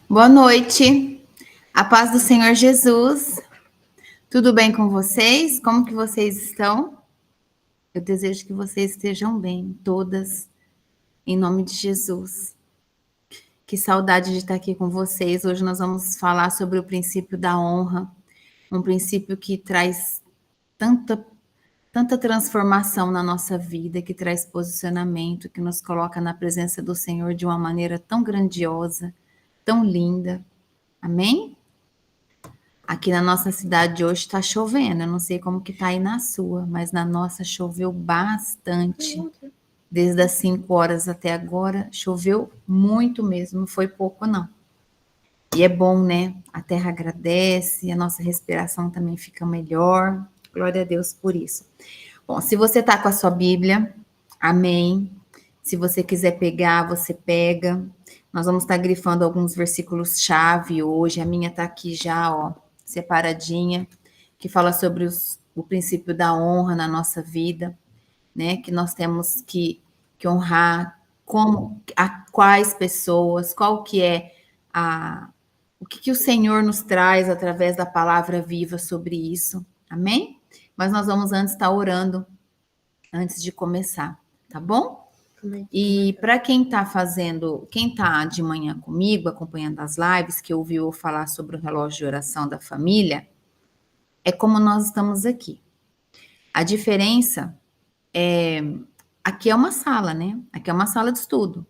Boa noite, a paz do Senhor Jesus. Tudo bem com vocês? Como que vocês estão? Eu desejo que vocês estejam bem, todas, em nome de Jesus. Que saudade de estar aqui com vocês. Hoje nós vamos falar sobre o princípio da honra, um princípio que traz tanta transformação na nossa vida, que traz posicionamento, que nos coloca na presença do Senhor de uma maneira tão grandiosa, tão linda. Amém? Aqui na nossa cidade hoje está chovendo. Eu não sei como que tá aí na sua, mas na nossa choveu bastante. Desde as 5 horas até agora, choveu muito mesmo, não foi pouco não. E é bom, né? A terra agradece, a nossa respiração também fica melhor. Glória a Deus por isso. Bom, se você tá com a sua Bíblia, amém. Se você quiser pegar, você pega. Nós vamos estar grifando alguns versículos-chave hoje. A minha tá aqui já, ó, separadinha, que fala sobre o princípio da honra na nossa vida, né? Que nós temos que honrar quais pessoas, qual que é o que o Senhor nos traz através da palavra viva sobre isso. Amém? Mas nós vamos antes estar orando antes de começar, tá bom? E para quem quem está de manhã comigo, acompanhando as lives, que ouviu eu falar sobre o relógio de oração da família, é como nós estamos aqui. A diferença aqui é uma sala, né? Aqui é uma sala de estudo.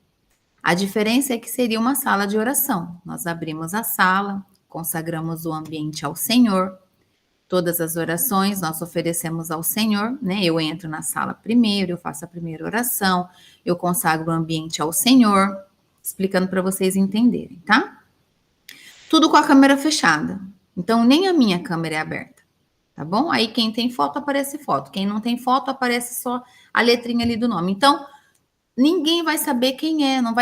A diferença é que seria uma sala de oração. Nós abrimos a sala, consagramos o ambiente ao Senhor. Todas as orações nós oferecemos ao Senhor, né? Eu entro na sala primeiro, eu faço a primeira oração, eu consagro o ambiente ao Senhor, explicando para vocês entenderem, tá? Tudo com a câmera fechada. Então, nem a minha câmera é aberta, tá bom? Aí, quem tem foto, aparece foto. Quem não tem foto, aparece só a letrinha ali do nome. Então, ninguém vai saber quem é, não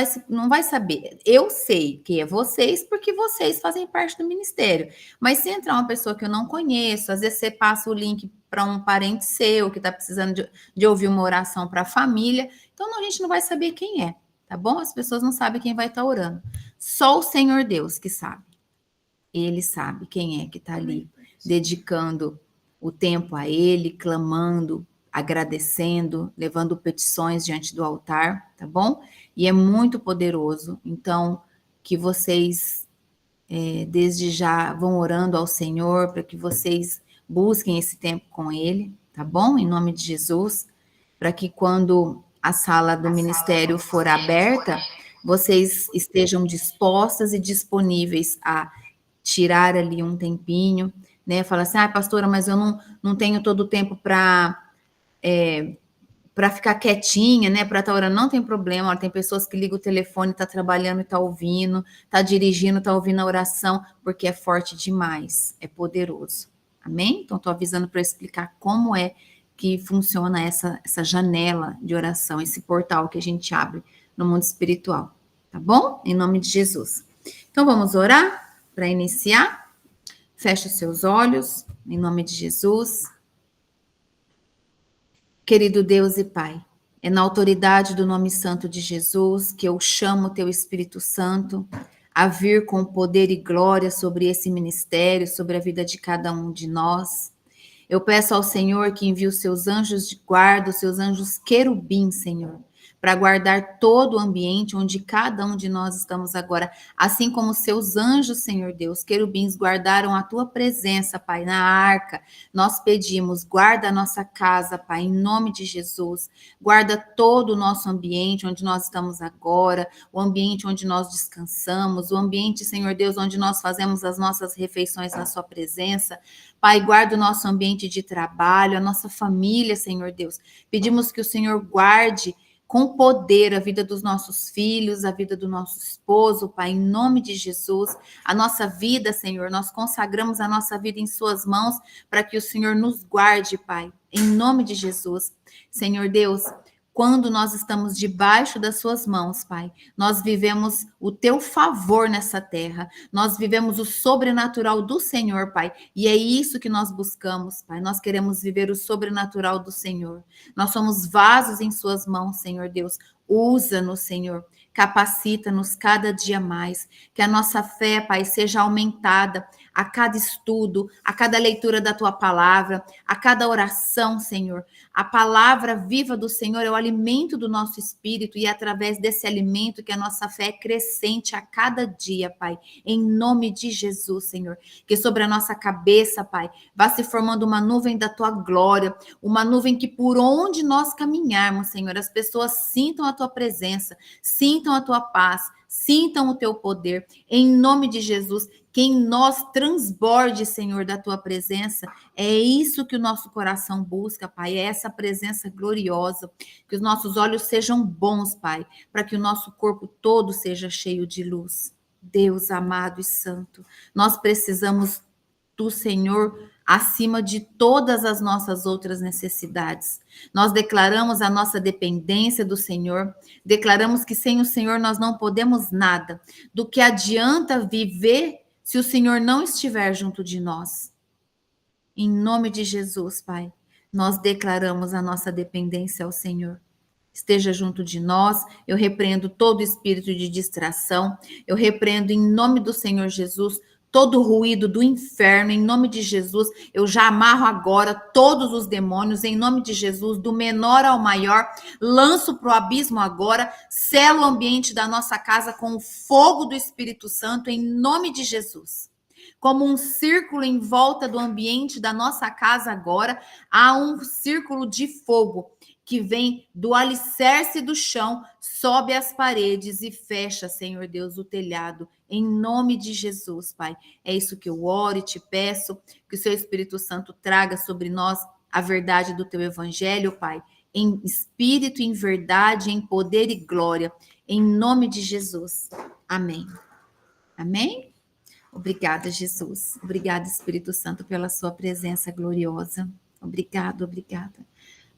vai saber. Eu sei que é vocês, porque vocês fazem parte do ministério. Mas se entrar uma pessoa que eu não conheço, às vezes você passa o link para um parente seu que está precisando de ouvir uma oração para a família, então a gente não vai saber quem é, tá bom? As pessoas não sabem quem vai estar orando. Só o Senhor Deus que sabe. Ele sabe quem é que está ali, dedicando o tempo a Ele, clamando, agradecendo, levando petições diante do altar, tá bom? E é muito poderoso. Então, que vocês, desde já, vão orando ao Senhor para que vocês busquem esse tempo com Ele, tá bom? Em nome de Jesus, para que quando a sala do ministério for aberta, vocês estejam dispostas e disponíveis a tirar ali um tempinho, né? Fala assim, pastora, mas eu não tenho todo o tempo para ficar quietinha, né? Para estar orando, não tem problema. Olha, tem pessoas que ligam o telefone, está trabalhando e está ouvindo, está dirigindo, está ouvindo a oração, porque é forte demais, é poderoso. Amém? Então, estou avisando para explicar como é que funciona essa janela de oração, esse portal que a gente abre no mundo espiritual. Tá bom? Em nome de Jesus. Então, vamos orar para iniciar? Feche os seus olhos, em nome de Jesus. Querido Deus e Pai, é na autoridade do nome santo de Jesus que eu chamo o Teu Espírito Santo a vir com poder e glória sobre esse ministério, sobre a vida de cada um de nós. Eu peço ao Senhor que envie os seus anjos de guarda, os seus anjos querubins, Senhor, para guardar todo o ambiente onde cada um de nós estamos agora, assim como os seus anjos, Senhor Deus, querubins guardaram a tua presença, Pai, na arca. Nós pedimos, guarda a nossa casa, Pai, em nome de Jesus. Guarda todo o nosso ambiente onde nós estamos agora, o ambiente onde nós descansamos, o ambiente, Senhor Deus, onde nós fazemos as nossas refeições na sua presença. Pai, guarda o nosso ambiente de trabalho, a nossa família, Senhor Deus. Pedimos que o Senhor guarde com poder a vida dos nossos filhos, a vida do nosso esposo, Pai, em nome de Jesus. A nossa vida, Senhor, nós consagramos a nossa vida em Suas mãos para que o Senhor nos guarde, Pai, em nome de Jesus. Senhor Deus, quando nós estamos debaixo das Suas mãos, Pai, nós vivemos o Teu favor nessa terra, nós vivemos o sobrenatural do Senhor, Pai, e é isso que nós buscamos, Pai. Nós queremos viver o sobrenatural do Senhor. Nós somos vasos em Suas mãos, Senhor Deus. Usa-nos, Senhor. Capacita-nos cada dia mais, que a nossa fé, Pai, seja aumentada a cada estudo, a cada leitura da tua palavra, a cada oração, Senhor. A palavra viva do Senhor é o alimento do nosso espírito e é através desse alimento que a nossa fé é crescente a cada dia, Pai. Em nome de Jesus, Senhor. Que sobre a nossa cabeça, Pai, vá se formando uma nuvem da tua glória, uma nuvem que por onde nós caminharmos, Senhor, as pessoas sintam a tua presença, sintam a tua paz, sintam o teu poder. Em nome de Jesus, que em nós transborde, Senhor, da tua presença. É isso que o nosso coração busca, Pai, é essa presença gloriosa. Que os nossos olhos sejam bons, Pai, para que o nosso corpo todo seja cheio de luz. Deus amado e santo, nós precisamos do Senhor acima de todas as nossas outras necessidades. Nós declaramos a nossa dependência do Senhor, declaramos que sem o Senhor nós não podemos nada. Do que adianta viver se o Senhor não estiver junto de nós? Em nome de Jesus, Pai, nós declaramos a nossa dependência ao Senhor. Esteja junto de nós, eu repreendo todo espírito de distração, eu repreendo em nome do Senhor Jesus todo ruído do inferno, em nome de Jesus, eu já amarro agora todos os demônios, em nome de Jesus, do menor ao maior, lanço para o abismo agora, selo o ambiente da nossa casa com o fogo do Espírito Santo, em nome de Jesus. Como um círculo em volta do ambiente da nossa casa agora, há um círculo de fogo que vem do alicerce do chão, sobe as paredes e fecha, Senhor Deus, o telhado, em nome de Jesus, Pai. É isso que eu oro e te peço, que o seu Espírito Santo traga sobre nós a verdade do teu evangelho, Pai, em espírito, em verdade, em poder e glória, em nome de Jesus. Amém. Amém? Obrigada, Jesus. Obrigada, Espírito Santo, pela sua presença gloriosa. Obrigada.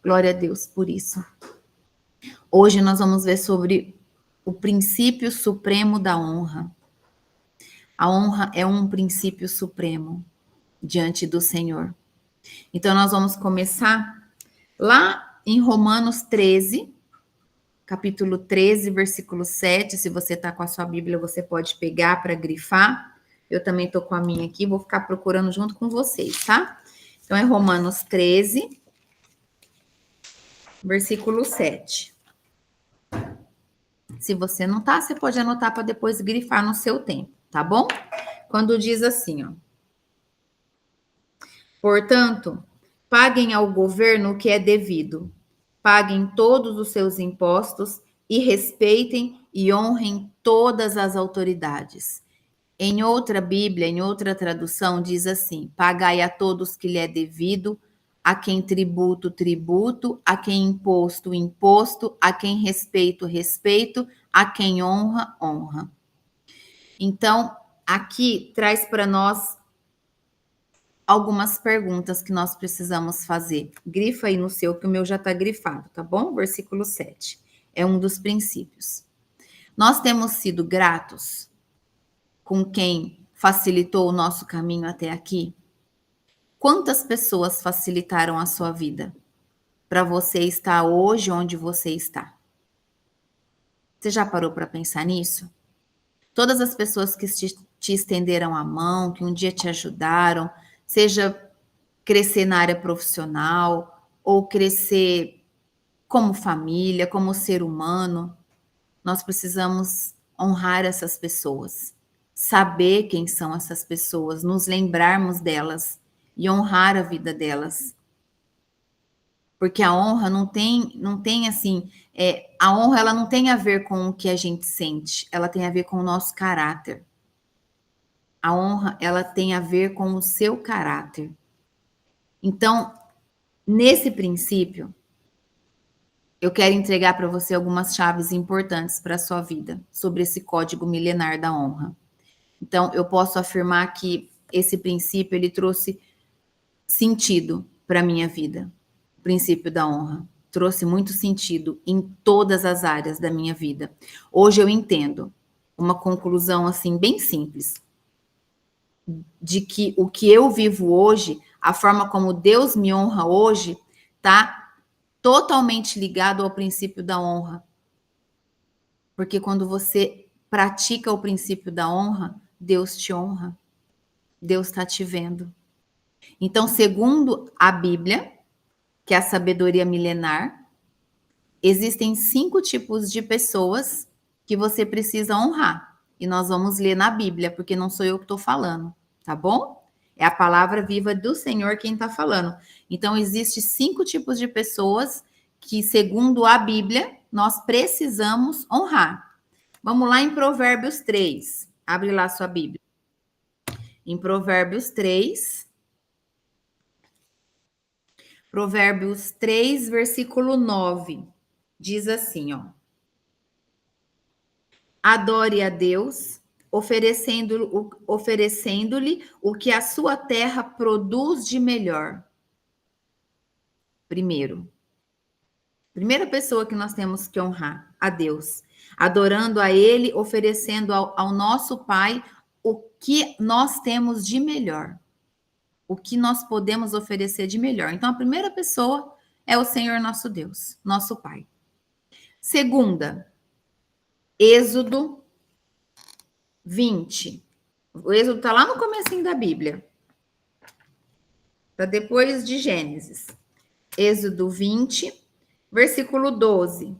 Glória a Deus por isso. Hoje nós vamos ver sobre o princípio supremo da honra. A honra é um princípio supremo diante do Senhor. Então nós vamos começar lá em Romanos 13, capítulo 13, versículo 7. Se você está com a sua Bíblia, você pode pegar para grifar. Eu também estou com a minha aqui, vou ficar procurando junto com vocês, tá? Então é Romanos 13, versículo 7. Se você não tá, você pode anotar para depois grifar no seu tempo, tá bom? Quando diz assim, ó. Portanto, paguem ao governo o que é devido. Paguem todos os seus impostos e respeitem e honrem todas as autoridades. Em outra Bíblia, em outra tradução, diz assim: pagai a todos que lhe é devido, a quem tributo, tributo, a quem imposto, imposto, a quem respeito, respeito, a quem honra, honra. Então, aqui traz para nós algumas perguntas que nós precisamos fazer. Grifa aí no seu, que o meu já está grifado, tá bom? Versículo 7. É um dos princípios. Nós temos sido gratos com quem facilitou o nosso caminho até aqui? Quantas pessoas facilitaram a sua vida para você estar hoje onde você está? Você já parou para pensar nisso? Todas as pessoas que te estenderam a mão, que um dia te ajudaram, seja crescer na área profissional ou crescer como família, como ser humano, nós precisamos honrar essas pessoas, saber quem são essas pessoas, nos lembrarmos delas e honrar a vida delas. Porque a honra não tem assim, a honra ela não tem a ver com o que a gente sente, ela tem a ver com o nosso caráter. A honra ela tem a ver com o seu caráter. Então, nesse princípio, eu quero entregar para você algumas chaves importantes para a sua vida sobre esse código milenar da honra. Então, eu posso afirmar que esse princípio ele trouxe sentido para a minha vida. O princípio da honra trouxe muito sentido em todas as áreas da minha vida. Hoje eu entendo uma conclusão assim bem simples de que o que eu vivo hoje, a forma como Deus me honra hoje, tá totalmente ligado ao princípio da honra. Porque quando você pratica o princípio da honra, Deus te honra. Deus está te vendo. Então, segundo a Bíblia, que é a sabedoria milenar, existem 5 tipos de pessoas que você precisa honrar. E nós vamos ler na Bíblia, porque não sou eu que estou falando, tá bom? É a palavra viva do Senhor quem está falando. Então, existem 5 tipos de pessoas que, segundo a Bíblia, nós precisamos honrar. Vamos lá em Provérbios 3. Abre lá sua Bíblia. Em Provérbios 3. Provérbios 3, versículo 9. Diz assim, ó. Adore a Deus, oferecendo-lhe o que a sua terra produz de melhor. Primeira pessoa que nós temos que honrar, a Deus. Adorando a Ele, oferecendo ao nosso Pai o que nós temos de melhor. O que nós podemos oferecer de melhor. Então, a primeira pessoa é o Senhor nosso Deus, nosso Pai. Segunda, Êxodo 20. O Êxodo está lá no comecinho da Bíblia. Está depois de Gênesis. Êxodo 20, versículo 12.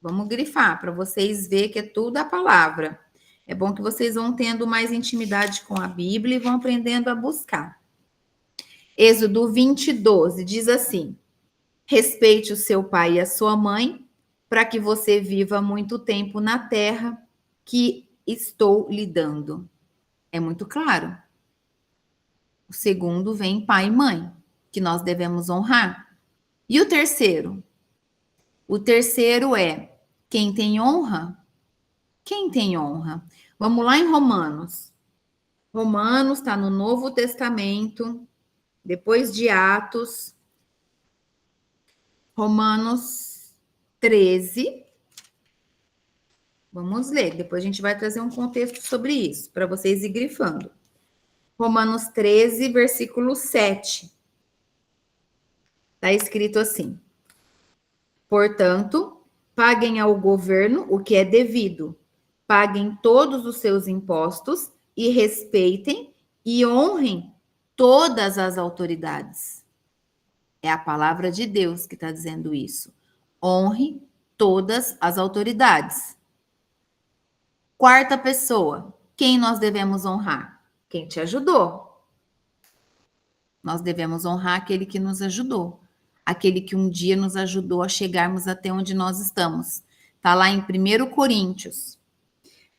Vamos grifar para vocês verem que é tudo a palavra. É bom que vocês vão tendo mais intimidade com a Bíblia e vão aprendendo a buscar. Êxodo 20, 12 diz assim: respeite o seu pai e a sua mãe, para que você viva muito tempo na terra que estou lhe dando. É muito claro. O segundo vem pai e mãe, que nós devemos honrar. E o terceiro? O terceiro é quem tem honra? Quem tem honra? Vamos lá em Romanos. Romanos está no Novo Testamento, depois de Atos. Romanos 13. Vamos ler, depois a gente vai trazer um contexto sobre isso, para vocês ir grifando. Romanos 13, versículo 7. Está escrito assim: portanto, paguem ao governo o que é devido, paguem todos os seus impostos e respeitem e honrem todas as autoridades. É a palavra de Deus que está dizendo isso. Honre todas as autoridades. Quarta pessoa, quem nós devemos honrar? Quem te ajudou. Nós devemos honrar aquele que nos ajudou. Aquele que um dia nos ajudou a chegarmos até onde nós estamos. Está lá em 1 Coríntios.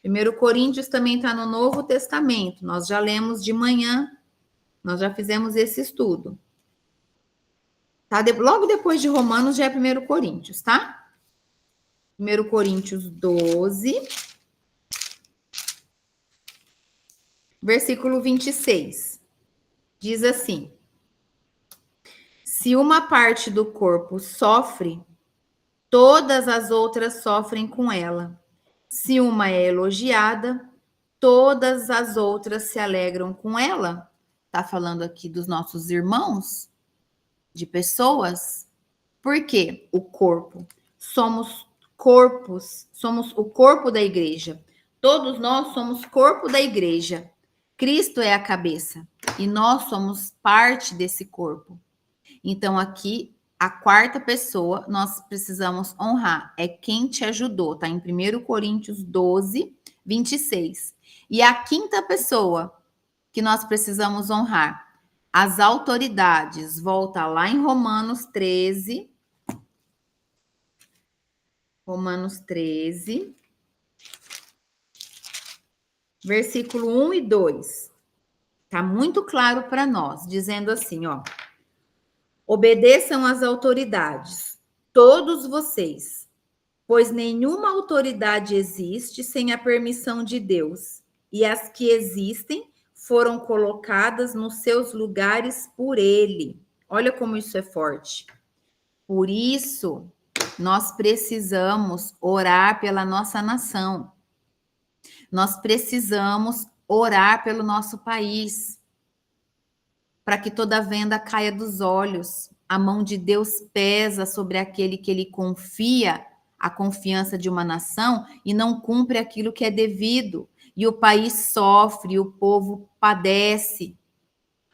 1 Coríntios também está no Novo Testamento. Nós já lemos de manhã, nós já fizemos esse estudo. Tá? Logo depois de Romanos já é 1 Coríntios, tá? 1 Coríntios 12, versículo 26. Diz assim: se uma parte do corpo sofre, todas as outras sofrem com ela. Se uma é elogiada, todas as outras se alegram com ela. Está falando aqui dos nossos irmãos, de pessoas. Por quê? O corpo. Somos corpos, somos o corpo da igreja. Todos nós somos corpo da igreja. Cristo é a cabeça e nós somos parte desse corpo. Então, aqui, a quarta pessoa, nós precisamos honrar. É quem te ajudou, tá? Em 1 Coríntios 12, 26. E a quinta pessoa que nós precisamos honrar, as autoridades. Volta lá em Romanos 13. Romanos 13. Versículo 1 e 2. Tá muito claro para nós, dizendo assim, ó: obedeçam às autoridades, todos vocês, pois nenhuma autoridade existe sem a permissão de Deus, e as que existem foram colocadas nos seus lugares por Ele. Olha como isso é forte. Por isso, nós precisamos orar pela nossa nação. Nós precisamos orar pelo nosso país, para que toda venda caia dos olhos. A mão de Deus pesa sobre aquele que ele confia a confiança de uma nação e não cumpre aquilo que é devido. E o país sofre, o povo padece,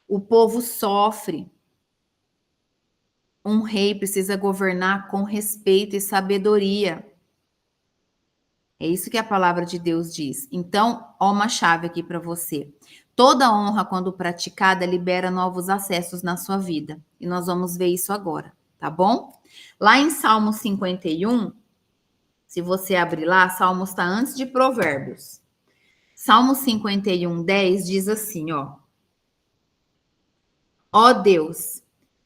o povo sofre. Um rei precisa governar com respeito e sabedoria. É isso que a palavra de Deus diz. Então, ó, uma chave aqui para você. Toda honra, quando praticada, libera novos acessos na sua vida. E nós vamos ver isso agora, tá bom? Lá em Salmo 51, se você abrir lá, Salmos está antes de Provérbios. Salmo 51, 10 diz assim, ó. Ó Deus,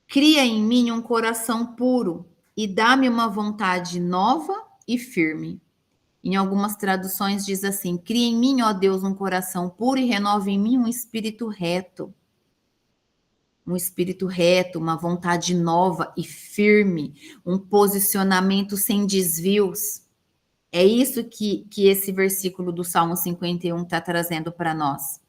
cria em mim um coração puro e dá-me uma vontade nova e firme. Em algumas traduções diz assim: cria em mim, ó Deus, um coração puro e renova em mim um espírito reto. Um espírito reto, uma vontade nova e firme, um posicionamento sem desvios. É isso que esse versículo do Salmo 51 está trazendo para nós.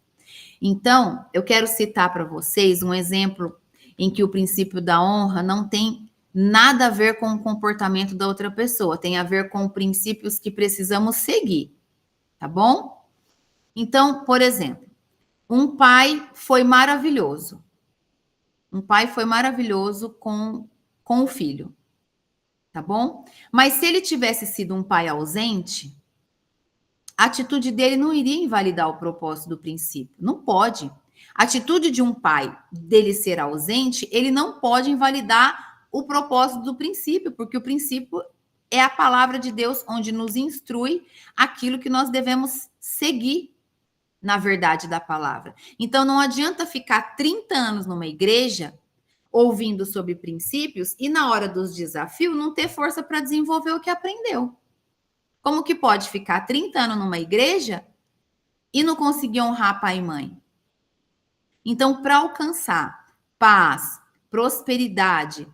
Então, eu quero citar para vocês um exemplo em que o princípio da honra não tem nada a ver com o comportamento da outra pessoa, tem a ver com princípios que precisamos seguir, tá bom? Então, por exemplo, um pai foi maravilhoso. Um pai foi maravilhoso com o filho, tá bom? Mas se ele tivesse sido um pai ausente, a atitude dele não iria invalidar o propósito do princípio. Não pode. A atitude de um pai dele ser ausente, ele não pode invalidar o propósito do princípio, porque o princípio é a palavra de Deus onde nos instrui aquilo que nós devemos seguir na verdade da palavra. Então não adianta ficar 30 anos numa igreja ouvindo sobre princípios e na hora dos desafios não ter força para desenvolver o que aprendeu. Como que pode ficar 30 anos numa igreja e não conseguir honrar pai e mãe? Então, para alcançar paz, prosperidade,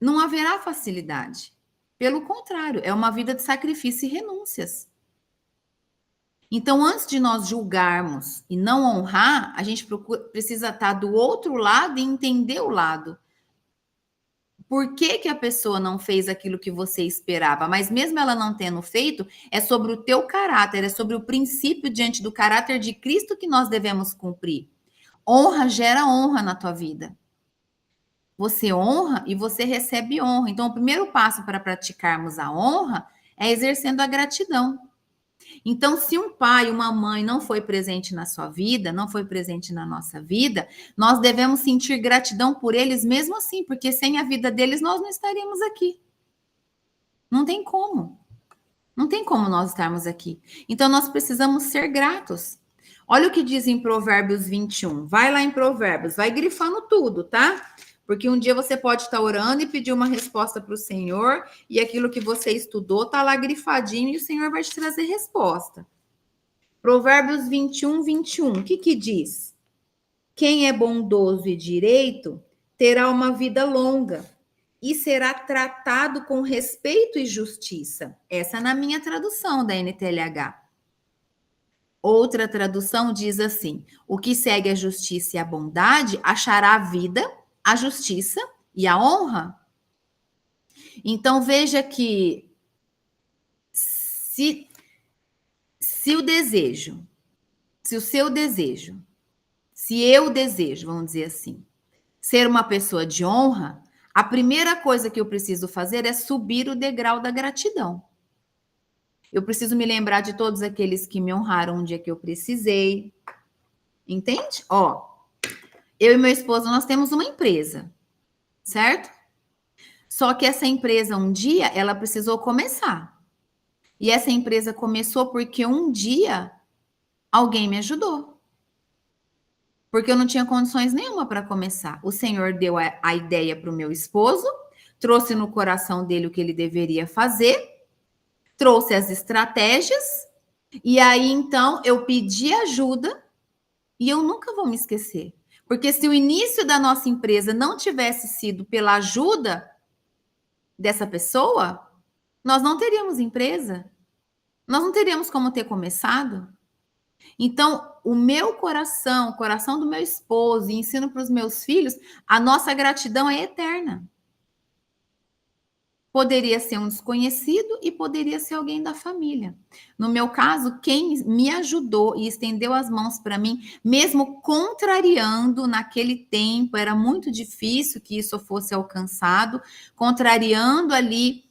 não haverá facilidade. Pelo contrário, é uma vida de sacrifício e renúncias. Então, antes de nós julgarmos e não honrar, a gente precisa estar do outro lado e entender o lado. Por que a pessoa não fez aquilo que você esperava? Mas mesmo ela não tendo feito, é sobre o teu caráter, é sobre o princípio diante do caráter de Cristo que nós devemos cumprir. Honra gera honra na tua vida. Você honra e você recebe honra. Então, o primeiro passo para praticarmos a honra é exercendo a gratidão. Então, se um pai, uma mãe não foi presente na sua vida, não foi presente na nossa vida, nós devemos sentir gratidão por eles mesmo assim, porque sem a vida deles nós não estaríamos aqui. Não tem como. Não tem como nós estarmos aqui. Então, nós precisamos ser gratos. Olha o que diz em Provérbios 21. Vai lá em Provérbios, vai grifando tudo, tá? Porque um dia você pode estar orando e pedir uma resposta para o Senhor, e aquilo que você estudou está lá grifadinho e o Senhor vai te trazer resposta. Provérbios 21, 21. O que diz? Quem é bondoso e direito terá uma vida longa e será tratado com respeito e justiça. Essa é na minha tradução da NTLH. Outra tradução diz assim: o que segue a justiça e a bondade achará a vida, a justiça e a honra. Então veja que se o desejo, se o seu desejo, se eu desejo, vamos dizer assim, ser uma pessoa de honra, a primeira coisa que eu preciso fazer é subir o degrau da gratidão. Eu preciso me lembrar de todos aqueles que me honraram um dia que eu precisei. Entende? Ó, eu e meu esposo, nós temos uma empresa, certo? Só que essa empresa, um dia, ela precisou começar. E essa empresa começou porque um dia alguém me ajudou. Porque eu não tinha condições nenhuma para começar. O Senhor deu a ideia para o meu esposo, trouxe no coração dele o que ele deveria fazer, trouxe as estratégias, e aí então eu pedi ajuda, e eu nunca vou me esquecer. Porque se o início da nossa empresa não tivesse sido pela ajuda dessa pessoa, nós não teríamos empresa. Nós não teríamos como ter começado. Então, o meu coração, o coração do meu esposo, e ensino para os meus filhos, a nossa gratidão é eterna. Poderia ser um desconhecido e poderia ser alguém da família. No meu caso, quem me ajudou e estendeu as mãos para mim, mesmo contrariando naquele tempo, era muito difícil que isso fosse alcançado, contrariando ali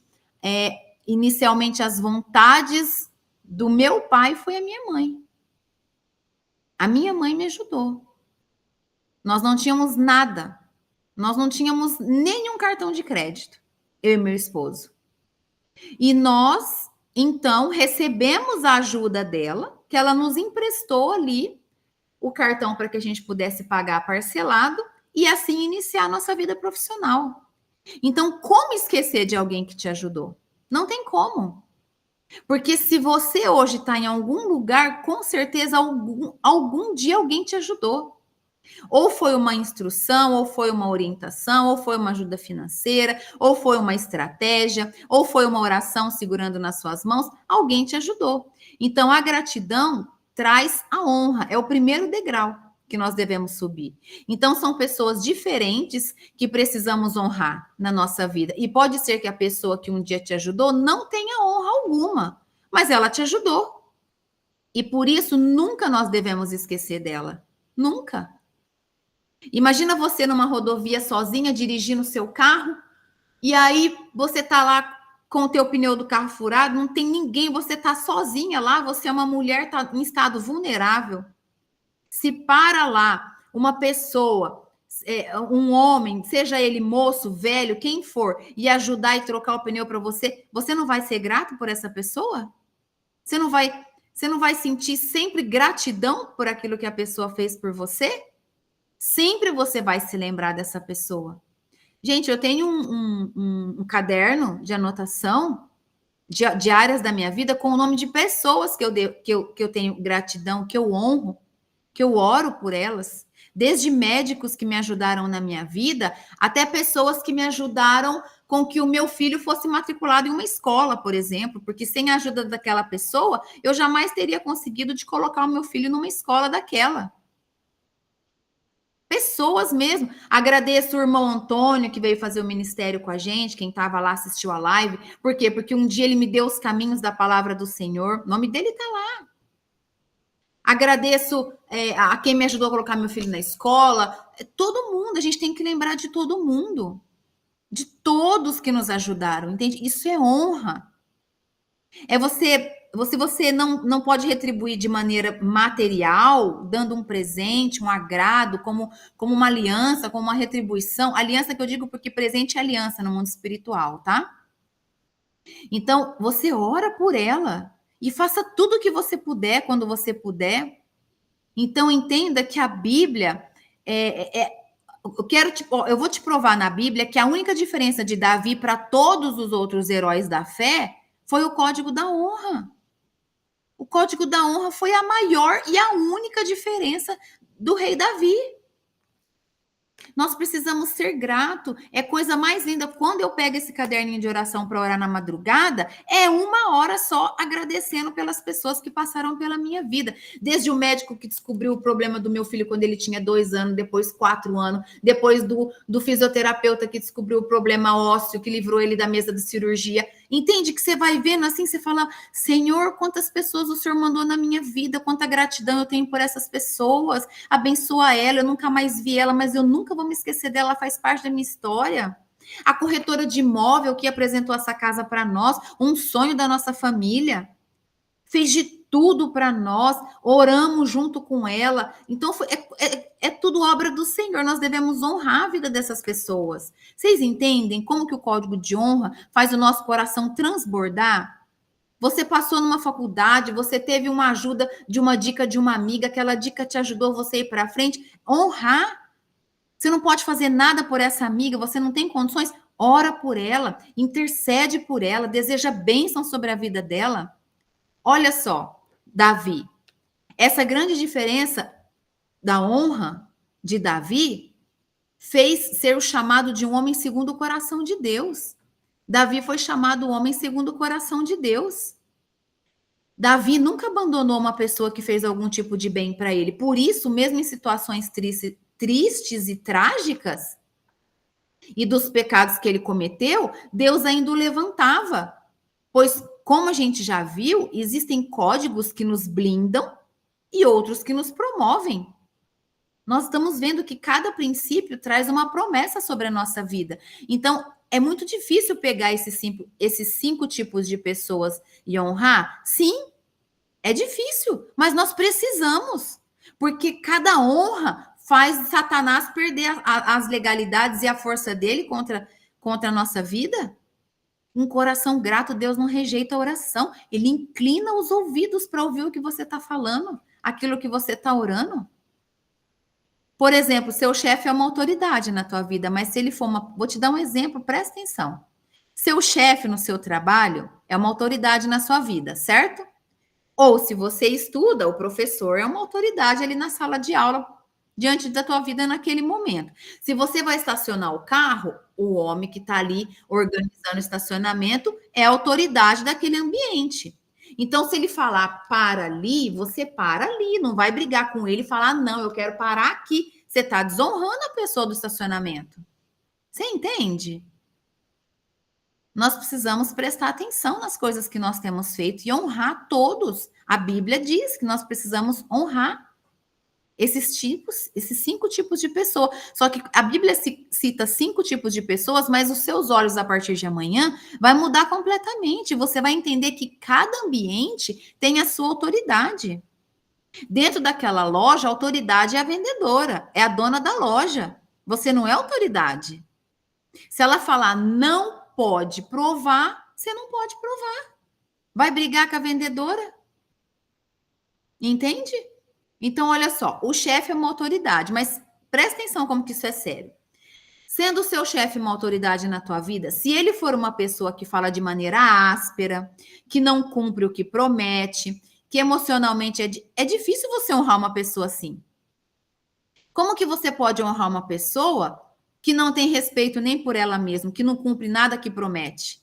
inicialmente as vontades do meu pai, foi a minha mãe. A minha mãe me ajudou. Nós não tínhamos nada. Nós não tínhamos nenhum cartão de crédito, eu e meu esposo. E nós, então, recebemos a ajuda dela, que ela nos emprestou ali o cartão para que a gente pudesse pagar parcelado e assim iniciar a nossa vida profissional. Então, como esquecer de alguém que te ajudou? Não tem como. Porque se você hoje está em algum lugar, com certeza algum dia alguém te ajudou. Ou foi uma instrução, ou foi uma orientação, ou foi uma ajuda financeira, ou foi uma estratégia, ou foi uma oração segurando nas suas mãos, alguém te ajudou. Então, a gratidão traz a honra, é o primeiro degrau que nós devemos subir. Então, são pessoas diferentes que precisamos honrar na nossa vida. E pode ser que a pessoa que um dia te ajudou não tenha honra alguma, mas ela te ajudou. E por isso, nunca nós devemos esquecer dela. Nunca. Imagina você numa rodovia sozinha, dirigindo o seu carro, e aí você tá lá com o teu pneu do carro furado, não tem ninguém, você tá sozinha lá, você é uma mulher, tá em estado vulnerável. Se para lá uma pessoa, um homem, seja ele moço, velho, quem for, e ajudar e trocar o pneu para você, você não vai ser grato por essa pessoa? Você não vai sentir sempre gratidão por aquilo que a pessoa fez por você? Sempre você vai se lembrar dessa pessoa. Gente, eu tenho um caderno de anotação de áreas da minha vida com o nome de pessoas que eu tenho gratidão, que eu honro, que eu oro por elas. Desde médicos que me ajudaram na minha vida, até pessoas que me ajudaram com que o meu filho fosse matriculado em uma escola, por exemplo, porque sem a ajuda daquela pessoa, eu jamais teria conseguido de colocar o meu filho numa escola daquela. Pessoas mesmo. Agradeço o irmão Antônio, que veio fazer o ministério com a gente, quem estava lá assistiu a live. Por quê? Porque um dia ele me deu os caminhos da palavra do Senhor. O nome dele está lá. Agradeço a quem me ajudou a colocar meu filho na escola. Todo mundo, a gente tem que lembrar de todo mundo. De todos que nos ajudaram, entende? Isso é honra. É você não pode retribuir de maneira material, dando um presente, um agrado, como uma aliança, como uma retribuição. Aliança que eu digo porque presente é aliança no mundo espiritual, tá? Então, você ora por ela e faça tudo o que você puder, quando você puder. Então, entenda que a Bíblia eu vou te provar na Bíblia que a única diferença de Davi para todos os outros heróis da fé foi o código da honra. O código da honra foi a maior e a única diferença do rei Davi. Nós precisamos ser grato. É coisa mais linda. Quando eu pego esse caderninho de oração para orar na madrugada, é 1 hora só agradecendo pelas pessoas que passaram pela minha vida. Desde o médico que descobriu o problema do meu filho quando ele tinha 2 anos, depois 4 anos, depois do fisioterapeuta que descobriu o problema ósseo, que livrou ele da mesa de cirurgia. Entende que você vai vendo assim, você fala, Senhor, quantas pessoas o Senhor mandou na minha vida, quanta gratidão eu tenho por essas pessoas, abençoa ela, eu nunca mais vi ela, mas eu nunca vou me esquecer dela, ela faz parte da minha história. A corretora de imóvel que apresentou essa casa para nós, um sonho da nossa família, fez de tudo para nós, oramos junto com ela. Então, é tudo obra do Senhor. Nós devemos honrar a vida dessas pessoas. Vocês entendem como que o código de honra faz o nosso coração transbordar? Você passou numa faculdade, você teve uma ajuda de uma dica de uma amiga, aquela dica te ajudou você a ir para frente. Honrar. Você não pode fazer nada por essa amiga, você não tem condições. Ora por ela, intercede por ela, deseja bênção sobre a vida dela. Olha só, Davi. Essa grande diferença da honra de Davi fez ser o chamado de um homem segundo o coração de Deus. Davi foi chamado homem segundo o coração de Deus. Davi nunca abandonou uma pessoa que fez algum tipo de bem para ele. Por isso, mesmo em situações tristes e trágicas, E dos pecados que ele cometeu, Deus ainda o levantava. Pois, como a gente já viu, existem códigos que nos blindam e outros que nos promovem. Nós estamos vendo que cada princípio traz uma promessa sobre a nossa vida. Então, é muito difícil pegar esses cinco tipos de pessoas e honrar? Sim, é difícil, mas nós precisamos. Porque cada honra faz Satanás perder as legalidades e a força dele contra a nossa vida. Um coração grato, Deus não rejeita a oração. Ele inclina os ouvidos para ouvir o que você está falando, aquilo que você está orando. Por exemplo, seu chefe é uma autoridade na tua vida, mas se ele for uma. Vou te dar um exemplo, presta atenção. Seu chefe no seu trabalho é uma autoridade na sua vida, certo? Ou se você estuda, o professor é uma autoridade ali na sala de aula, diante da tua vida naquele momento. Se você vai estacionar o carro, o homem que está ali organizando o estacionamento é a autoridade daquele ambiente. Então, se ele falar para ali, você para ali, não vai brigar com ele e falar, não, eu quero parar aqui. Você está desonrando a pessoa do estacionamento. Você entende? Nós precisamos prestar atenção nas coisas que nós temos feito e honrar todos. A Bíblia diz que nós precisamos honrar esses cinco tipos de pessoa. Só que a Bíblia cita cinco tipos de pessoas, mas os seus olhos a partir de amanhã vai mudar completamente. Você vai entender que cada ambiente tem a sua autoridade. Dentro daquela loja, a autoridade é a vendedora, é a dona da loja. Você não é autoridade. Se ela falar não pode provar, você não pode provar. Vai brigar com a vendedora? Entende? Então, olha só, o chefe é uma autoridade, mas presta atenção como que isso é sério. Sendo o seu chefe uma autoridade na tua vida, se ele for uma pessoa que fala de maneira áspera, que não cumpre o que promete, que emocionalmente é difícil você honrar uma pessoa assim. Como que você pode honrar uma pessoa que não tem respeito nem por ela mesma, que não cumpre nada que promete?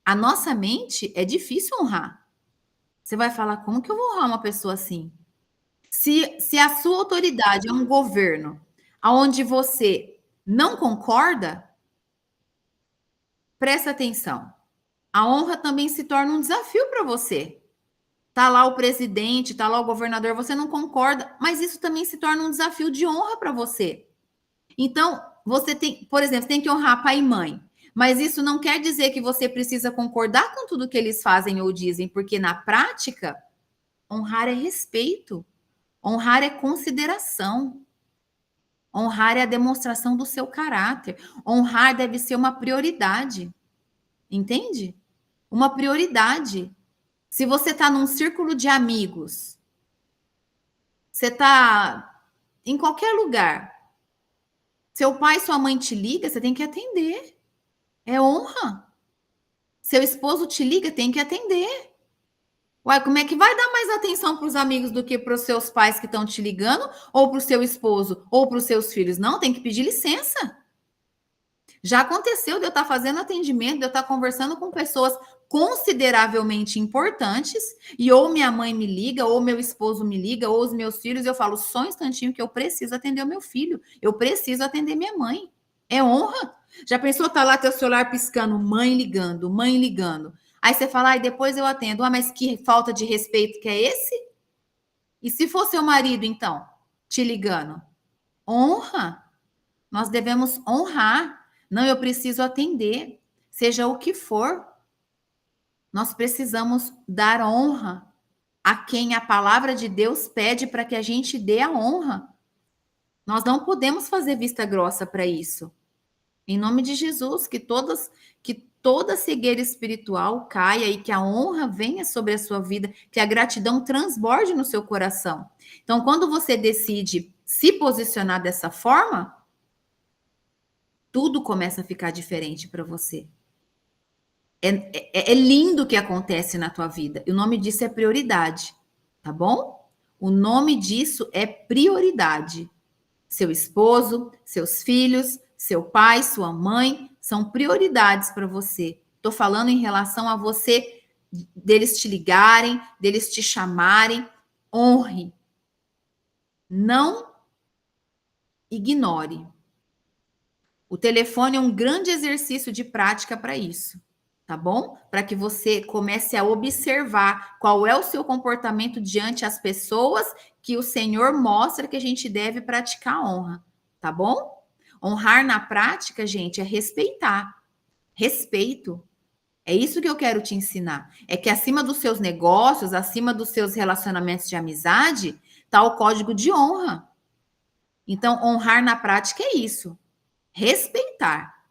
A nossa mente é difícil honrar. Você vai falar, como que eu vou honrar uma pessoa assim? Se a sua autoridade é um governo onde você não concorda, presta atenção. A honra também se torna um desafio para você. Tá lá o presidente, tá lá o governador, você não concorda, mas isso também se torna um desafio de honra para você. Então, você tem, por exemplo, tem que honrar pai e mãe. Mas isso não quer dizer que você precisa concordar com tudo que eles fazem ou dizem, porque na prática, honrar é respeito, honrar é consideração, honrar é a demonstração do seu caráter, honrar deve ser uma prioridade, entende? Uma prioridade. Se você está num círculo de amigos, você está em qualquer lugar, seu pai, sua mãe te liga, você tem que atender. É honra. Seu esposo te liga, tem que atender. Uai, como é que vai dar mais atenção para os amigos do que para os seus pais que estão te ligando, ou para o seu esposo, ou para os seus filhos? Não, tem que pedir licença. Já aconteceu de eu estar fazendo atendimento, de eu estar conversando com pessoas consideravelmente importantes, e ou minha mãe me liga, ou meu esposo me liga, ou os meus filhos, e eu falo, só um instantinho que eu preciso atender o meu filho, eu preciso atender minha mãe. É honra. Já pensou tá lá teu celular piscando, mãe ligando, mãe ligando. Aí você fala, depois eu atendo. Ah, mas que falta de respeito que é esse? E se for seu marido, então, te ligando? Honra. Nós devemos honrar. Não, eu preciso atender. Seja o que for. Nós precisamos dar honra a quem a palavra de Deus pede para que a gente dê a honra. Nós não podemos fazer vista grossa para isso. Em nome de Jesus, que toda cegueira espiritual caia e que a honra venha sobre a sua vida, que a gratidão transborde no seu coração. Então, quando você decide se posicionar dessa forma, tudo começa a ficar diferente para você. É lindo o que acontece na tua vida. E o nome disso é prioridade, tá bom? O nome disso é prioridade. Seu esposo, seus filhos, seu pai, sua mãe, são prioridades para você. Estou falando em relação a você, deles te ligarem, deles te chamarem. Honre. Não ignore. O telefone é um grande exercício de prática para isso, tá bom? Para que você comece a observar qual é o seu comportamento diante as pessoas que o Senhor mostra que a gente deve praticar a honra, tá bom? Honrar na prática, gente, é respeitar. Respeito. É isso que eu quero te ensinar. É que acima dos seus negócios, acima dos seus relacionamentos de amizade, está o código de honra. Então, honrar na prática é isso. Respeitar.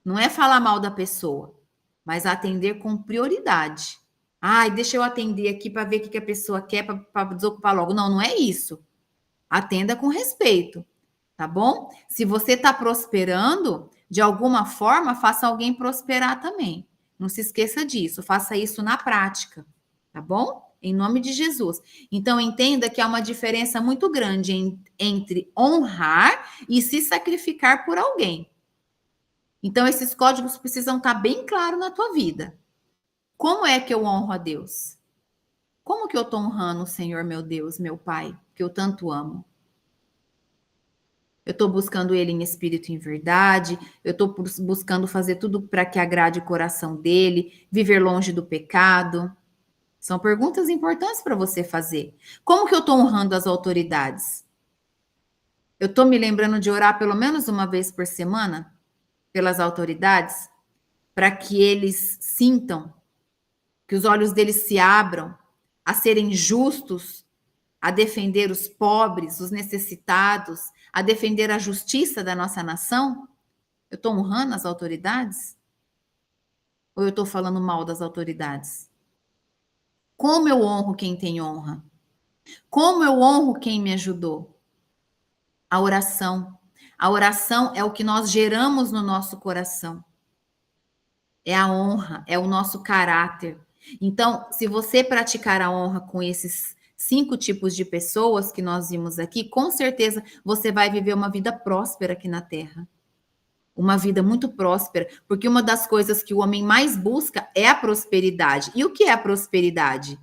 Não é falar mal da pessoa, mas atender com prioridade. Ai, deixa eu atender aqui para ver o que a pessoa quer para desocupar logo. Não, não é isso. Atenda com respeito, tá bom? Se você está prosperando, de alguma forma, faça alguém prosperar também. Não se esqueça disso, faça isso na prática, tá bom? Em nome de Jesus. Então, entenda que há uma diferença muito grande entre honrar e se sacrificar por alguém. Então, esses códigos precisam estar bem claros na tua vida. Como é que eu honro a Deus? Como que eu estou honrando o Senhor, meu Deus, meu Pai, que eu tanto amo? Eu estou buscando Ele em espírito e em verdade, eu estou buscando fazer tudo para que agrade o coração dele, viver longe do pecado. São perguntas importantes para você fazer. Como que eu estou honrando as autoridades? Eu estou me lembrando de orar pelo menos uma vez por semana pelas autoridades, para que eles sintam, que os olhos deles se abram a serem justos, a defender os pobres, os necessitados, a defender a justiça da nossa nação? Eu estou honrando as autoridades? Ou eu estou falando mal das autoridades? Como eu honro quem tem honra? Como eu honro quem me ajudou? A oração. A oração é o que nós geramos no nosso coração. É a honra, é o nosso caráter. Então, se você praticar a honra com esses 5 tipos de pessoas que nós vimos aqui, com certeza você vai viver uma vida próspera aqui na Terra. Uma vida muito próspera, porque uma das coisas que o homem mais busca é a prosperidade. E o que é a prosperidade?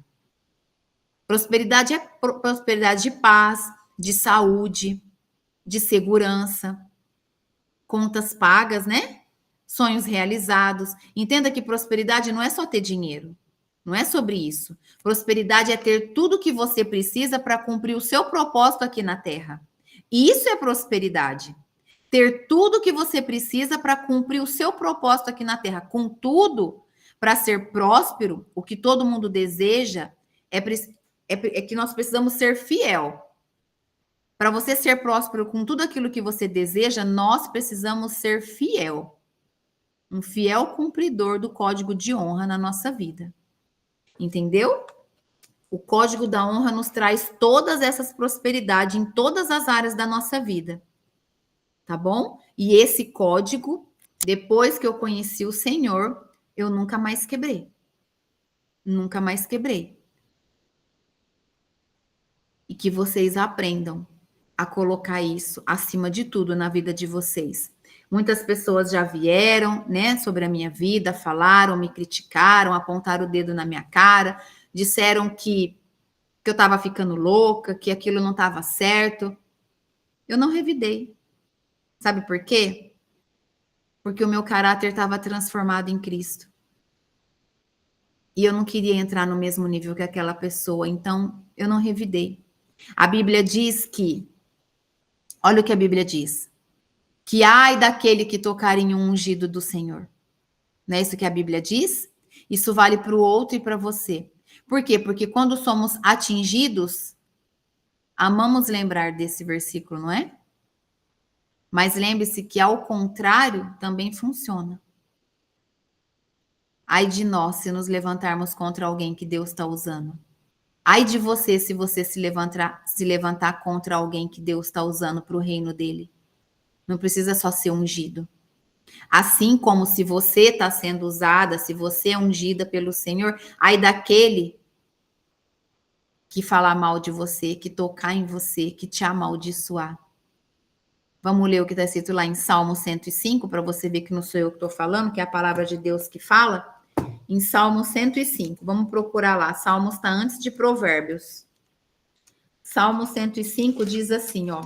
Prosperidade é prosperidade de paz, de saúde, de segurança, contas pagas, né? Sonhos realizados. Entenda que prosperidade não é só ter dinheiro. Não é sobre isso. Prosperidade é ter tudo que você precisa para cumprir o seu propósito aqui na Terra. E isso é prosperidade. Ter tudo que você precisa para cumprir o seu propósito aqui na Terra. Contudo, para ser próspero, o que todo mundo deseja é que nós precisamos ser fiel. Para você ser próspero com tudo aquilo que você deseja, nós precisamos ser fiel. Um fiel cumpridor do código de honra na nossa vida. Entendeu? O código da honra nos traz todas essas prosperidades em todas as áreas da nossa vida. Tá bom? E esse código, depois que eu conheci o Senhor, eu nunca mais quebrei. Nunca mais quebrei. E que vocês aprendam a colocar isso acima de tudo na vida de vocês. Muitas pessoas já vieram, né, sobre a minha vida, falaram, me criticaram, apontaram o dedo na minha cara, disseram que eu estava ficando louca, que aquilo não estava certo. Eu não revidei. Sabe por quê? Porque o meu caráter estava transformado em Cristo. E eu não queria entrar no mesmo nível que aquela pessoa, então eu não revidei. A Bíblia diz que, olha o que a Bíblia diz, que ai daquele que tocar em um ungido do Senhor. Não é isso que a Bíblia diz? Isso vale para o outro e para você. Por quê? Porque quando somos atingidos, amamos lembrar desse versículo, não é? Mas lembre-se que, ao contrário, também funciona. Ai de nós se nos levantarmos contra alguém que Deus está usando. Ai de você se você se levantar contra alguém que Deus está usando para o reino dele. Não precisa só ser ungido. Assim como se você está sendo usada, se você é ungida pelo Senhor, ai daquele que falar mal de você, que tocar em você, que te amaldiçoar. Vamos ler o que está escrito lá em Salmo 105, para você ver que não sou eu que estou falando, que é a palavra de Deus que fala. Em Salmo 105, vamos procurar lá. Salmo está antes de Provérbios. Salmo 105 diz assim, ó.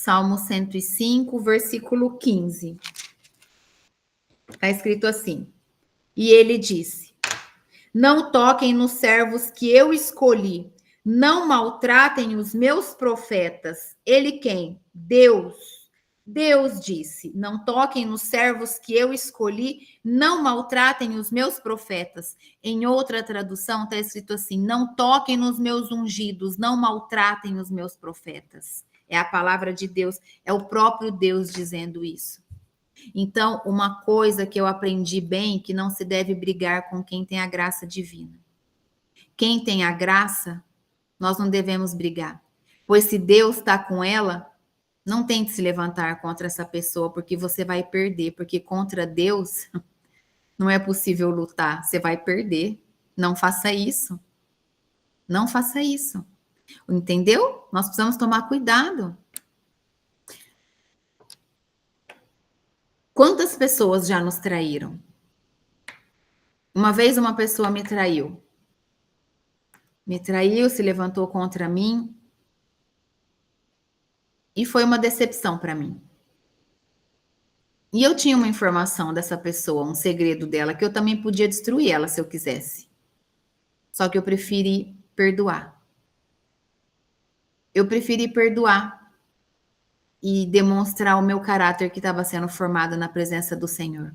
Salmo 105, versículo 15. Está escrito assim: e ele disse: não toquem nos servos que eu escolhi, não maltratem os meus profetas. Ele quem? Deus. Deus disse: não toquem nos servos que eu escolhi, não maltratem os meus profetas. Em outra tradução está escrito assim: não toquem nos meus ungidos, não maltratem os meus profetas. É a palavra de Deus, é o próprio Deus dizendo isso. Então, uma coisa que eu aprendi bem, que não se deve brigar com quem tem a graça divina. Quem tem a graça, nós não devemos brigar. Pois se Deus está com ela, não tente se levantar contra essa pessoa, porque você vai perder. Porque contra Deus não é possível lutar, você vai perder. Não faça isso. Não faça isso. Entendeu? Nós precisamos tomar cuidado. Quantas pessoas já nos traíram? Uma vez uma pessoa me traiu. Me traiu, se levantou contra mim. E foi uma decepção para mim. E eu tinha uma informação dessa pessoa, um segredo dela, que eu também podia destruir ela se eu quisesse. Só que eu preferi perdoar. Eu preferi perdoar e demonstrar o meu caráter que estava sendo formado na presença do Senhor.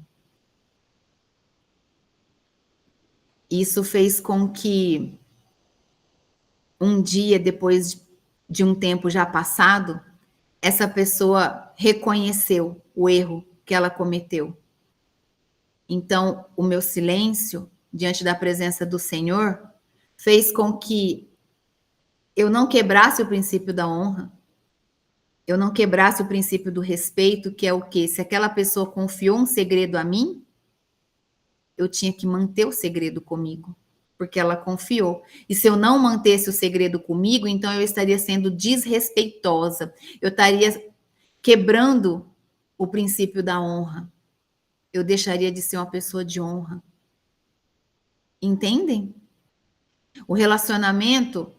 Isso fez com que um dia, depois de um tempo já passado, essa pessoa reconheceu o erro que ela cometeu. Então, o meu silêncio diante da presença do Senhor fez com que eu não quebrasse o princípio da honra, eu não quebrasse o princípio do respeito, que é o quê? Se aquela pessoa confiou um segredo a mim, eu tinha que manter o segredo comigo, porque ela confiou. E se eu não mantesse o segredo comigo, então eu estaria sendo desrespeitosa, eu estaria quebrando o princípio da honra. Eu deixaria de ser uma pessoa de honra. Entendem? O relacionamento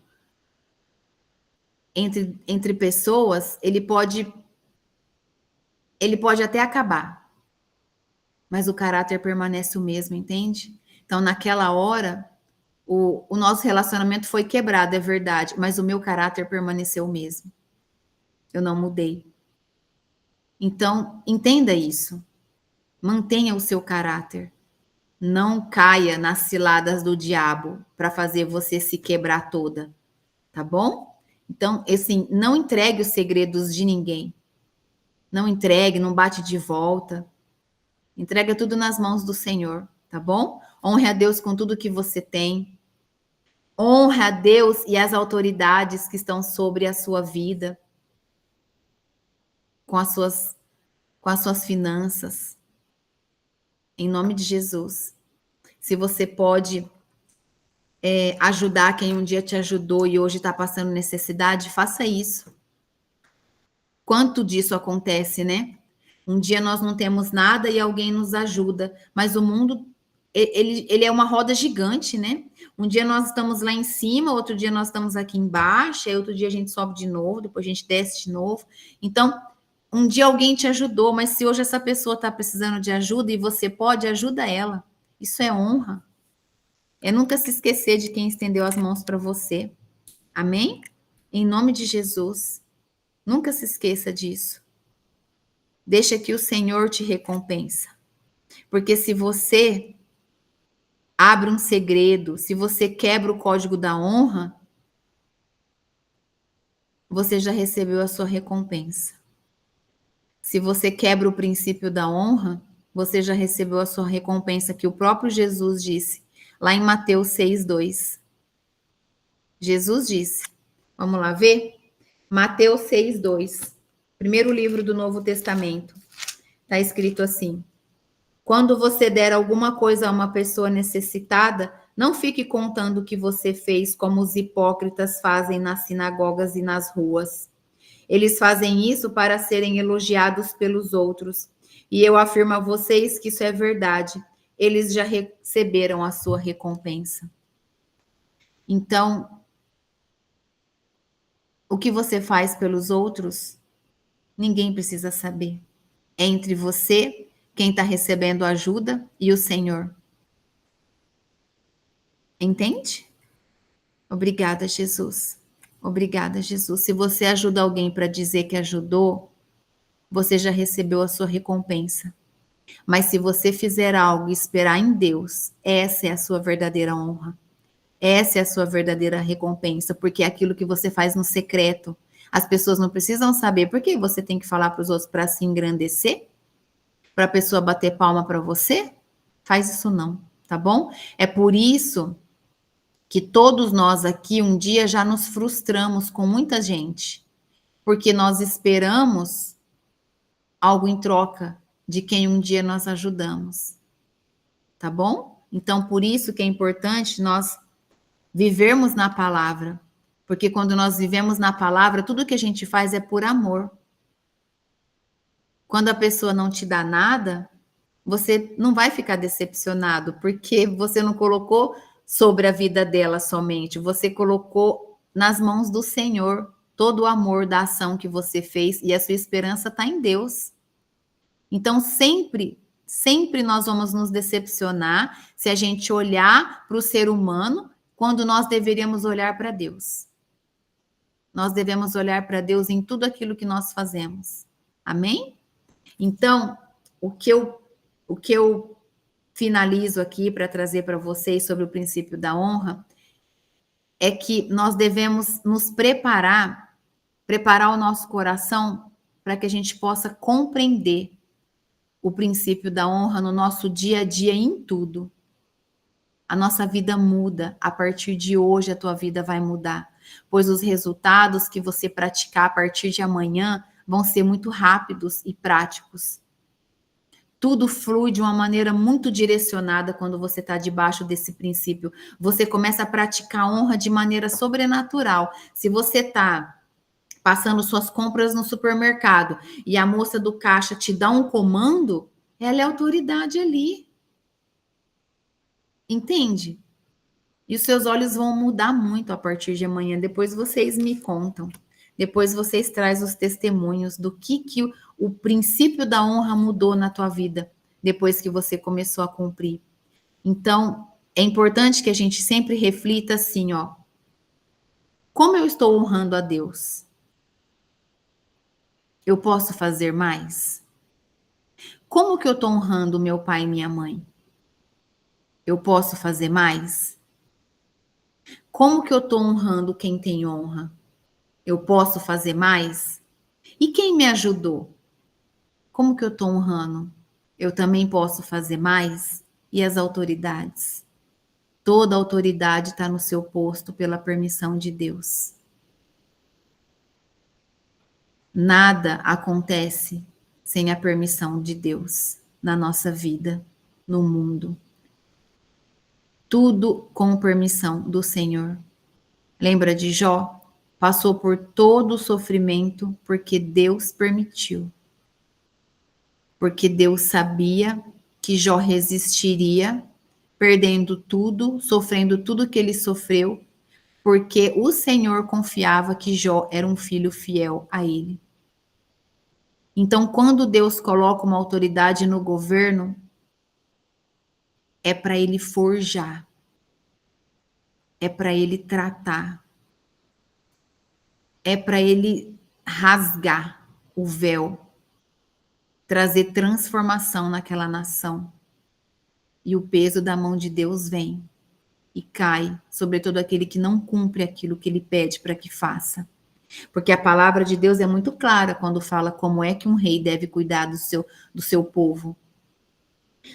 entre pessoas, ele pode até acabar, mas o caráter permanece o mesmo, entende? Então, naquela hora, o nosso relacionamento foi quebrado, é verdade, mas o meu caráter permaneceu o mesmo. Eu não mudei. Então, entenda isso. Mantenha o seu caráter. Não caia nas ciladas do diabo para fazer você se quebrar toda, tá bom? Então, assim, não entregue os segredos de ninguém. Não entregue, não bate de volta. Entrega tudo nas mãos do Senhor, tá bom? Honre a Deus com tudo que você tem. Honre a Deus e as autoridades que estão sobre a sua vida, com as suas finanças. Em nome de Jesus. Se você pode ajudar quem um dia te ajudou e hoje está passando necessidade, faça isso. Quanto disso acontece, né? Um dia nós não temos nada e alguém nos ajuda, mas o mundo, ele é uma roda gigante, né? Um dia nós estamos lá em cima, outro dia nós estamos aqui embaixo, aí outro dia a gente sobe de novo, depois a gente desce de novo. Então, um dia alguém te ajudou, mas se hoje essa pessoa está precisando de ajuda e você pode, ajuda ela. Isso é honra. É nunca se esquecer de quem estendeu as mãos para você. Amém? Em nome de Jesus. Nunca se esqueça disso. Deixa que o Senhor te recompensa. Porque se você abre um segredo, se você quebra o código da honra, você já recebeu a sua recompensa. Se você quebra o princípio da honra, você já recebeu a sua recompensa, que o próprio Jesus disse, lá em Mateus 6:2. Jesus disse, vamos lá ver? Mateus 6:2, primeiro livro do Novo Testamento. Está escrito assim: quando você der alguma coisa a uma pessoa necessitada, não fique contando o que você fez, como os hipócritas fazem nas sinagogas e nas ruas. Eles fazem isso para serem elogiados pelos outros. E eu afirmo a vocês que isso é verdade. Eles já receberam a sua recompensa. Então, o que você faz pelos outros Ninguém precisa saber. É entre você, quem está recebendo ajuda, e o Senhor. Entende? Obrigada, Jesus. Obrigada, Jesus. Se você ajuda alguém para dizer que ajudou, você já recebeu a sua recompensa. Mas se você fizer algo e esperar em Deus, essa é a sua verdadeira honra. Essa é a sua verdadeira recompensa, porque é aquilo que você faz no secreto. As pessoas não precisam saber. Por que você tem que falar para os outros para se engrandecer? Para a pessoa bater palma para você? Faz isso não, tá bom? É por isso que todos nós aqui um dia já nos frustramos com muita gente, porque nós esperamos algo em troca de quem um dia nós ajudamos, tá bom? Então, por isso que é importante nós vivermos na palavra, porque quando nós vivemos na palavra, tudo que a gente faz é por amor. Quando a pessoa não te dá nada, você não vai ficar decepcionado, porque você não colocou sobre a vida dela somente, você colocou nas mãos do Senhor todo o amor da ação que você fez e a sua esperança está em Deus. Então, sempre nós vamos nos decepcionar se a gente olhar para o ser humano quando nós deveríamos olhar para Deus. Nós devemos olhar para Deus em tudo aquilo que nós fazemos. Amém? Então, o que eu finalizo aqui para trazer para vocês sobre o princípio da honra é que nós devemos nos preparar o nosso coração para que a gente possa compreender o princípio da honra no nosso dia a dia em tudo. A nossa vida muda. A partir de hoje, a tua vida vai mudar. Pois os resultados que você praticar a partir de amanhã vão ser muito rápidos e práticos. Tudo flui de uma maneira muito direcionada quando você está debaixo desse princípio. Você começa a praticar honra de maneira sobrenatural. Se você está passando suas compras no supermercado e a moça do caixa te dá um comando, ela é autoridade ali. Entende? E os seus olhos vão mudar muito a partir de amanhã. Depois vocês me contam. Depois vocês trazem os testemunhos do que o princípio da honra mudou na tua vida depois que você começou a cumprir. Então, é importante que a gente sempre reflita assim, ó. Como eu estou honrando a Deus? Eu posso fazer mais? Como que eu estou honrando meu pai e minha mãe? Eu posso fazer mais? Como que eu estou honrando quem tem honra? Eu posso fazer mais? E quem me ajudou? Como que eu estou honrando? Eu também posso fazer mais? E as autoridades? Toda autoridade está no seu posto pela permissão de Deus. Nada acontece sem a permissão de Deus na nossa vida, no mundo. Tudo com permissão do Senhor. Lembra de Jó? Passou por todo o sofrimento porque Deus permitiu. Porque Deus sabia que Jó resistiria, perdendo tudo, sofrendo tudo que ele sofreu, porque o Senhor confiava que Jó era um filho fiel a ele. Então, quando Deus coloca uma autoridade no governo, é para ele forjar, é para ele tratar, é para ele rasgar o véu, trazer transformação naquela nação. E o peso da mão de Deus vem e cai sobre todo aquele que não cumpre aquilo que ele pede para que faça. Porque a palavra de Deus é muito clara quando fala como é que um rei deve cuidar do seu povo.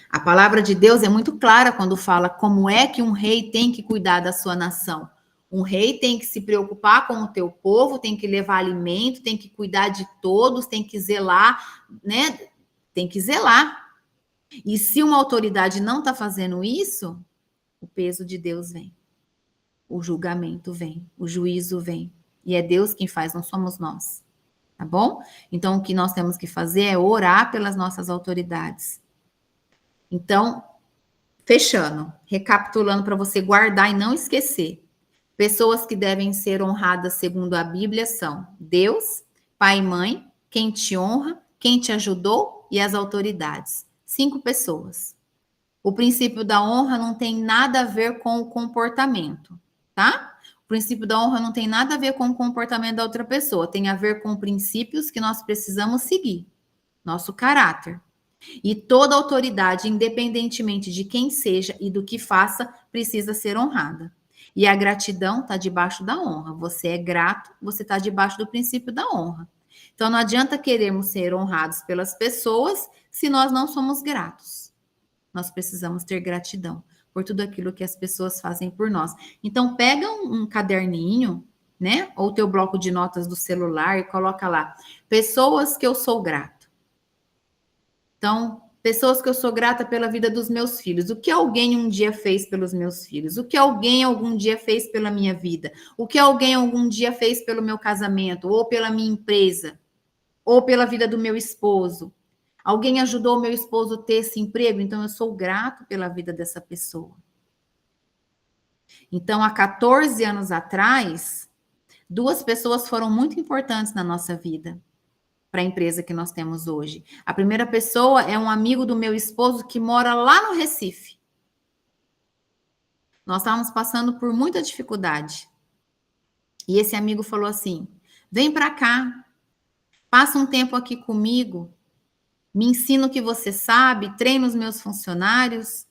A palavra de Deus é muito clara quando fala como é que um rei tem que cuidar da sua nação. Um rei tem que se preocupar com o teu povo, tem que levar alimento, tem que cuidar de todos, tem que zelar, né? Tem que zelar. E se uma autoridade não está fazendo isso, o peso de Deus vem. O julgamento vem, o juízo vem. E é Deus quem faz, não somos nós. Tá bom? Então, o que nós temos que fazer é orar pelas nossas autoridades. Então, fechando, recapitulando para você guardar e não esquecer. Pessoas que devem ser honradas segundo a Bíblia são Deus, pai e mãe, quem te honra, quem te ajudou e as autoridades. 5 pessoas. O princípio da honra não tem nada a ver com o comportamento, tá? O princípio da honra não tem nada a ver com o comportamento da outra pessoa, tem a ver com princípios que nós precisamos seguir, nosso caráter. E toda autoridade, independentemente de quem seja e do que faça, precisa ser honrada. E a gratidão está debaixo da honra. Você é grato, você está debaixo do princípio da honra. Então não adianta querermos ser honrados pelas pessoas se nós não somos gratos. Nós precisamos ter gratidão por tudo aquilo que as pessoas fazem por nós. Então pega um caderninho, né? Ou teu bloco de notas do celular e coloca lá: pessoas que eu sou grato. Então, pessoas que eu sou grata pela vida dos meus filhos. O que alguém um dia fez pelos meus filhos? O que alguém algum dia fez pela minha vida? O que alguém algum dia fez pelo meu casamento? Ou pela minha empresa? Ou pela vida do meu esposo? Alguém ajudou o meu esposo a ter esse emprego? Então, eu sou grato pela vida dessa pessoa. Então, há 14 anos atrás, 2 pessoas foram muito importantes na nossa vida, para a empresa que nós temos hoje. A primeira pessoa é um amigo do meu esposo que mora lá no Recife. Nós estávamos passando por muita dificuldade. E esse amigo falou assim: vem para cá, passa um tempo aqui comigo, me ensina o que você sabe, treina os meus funcionários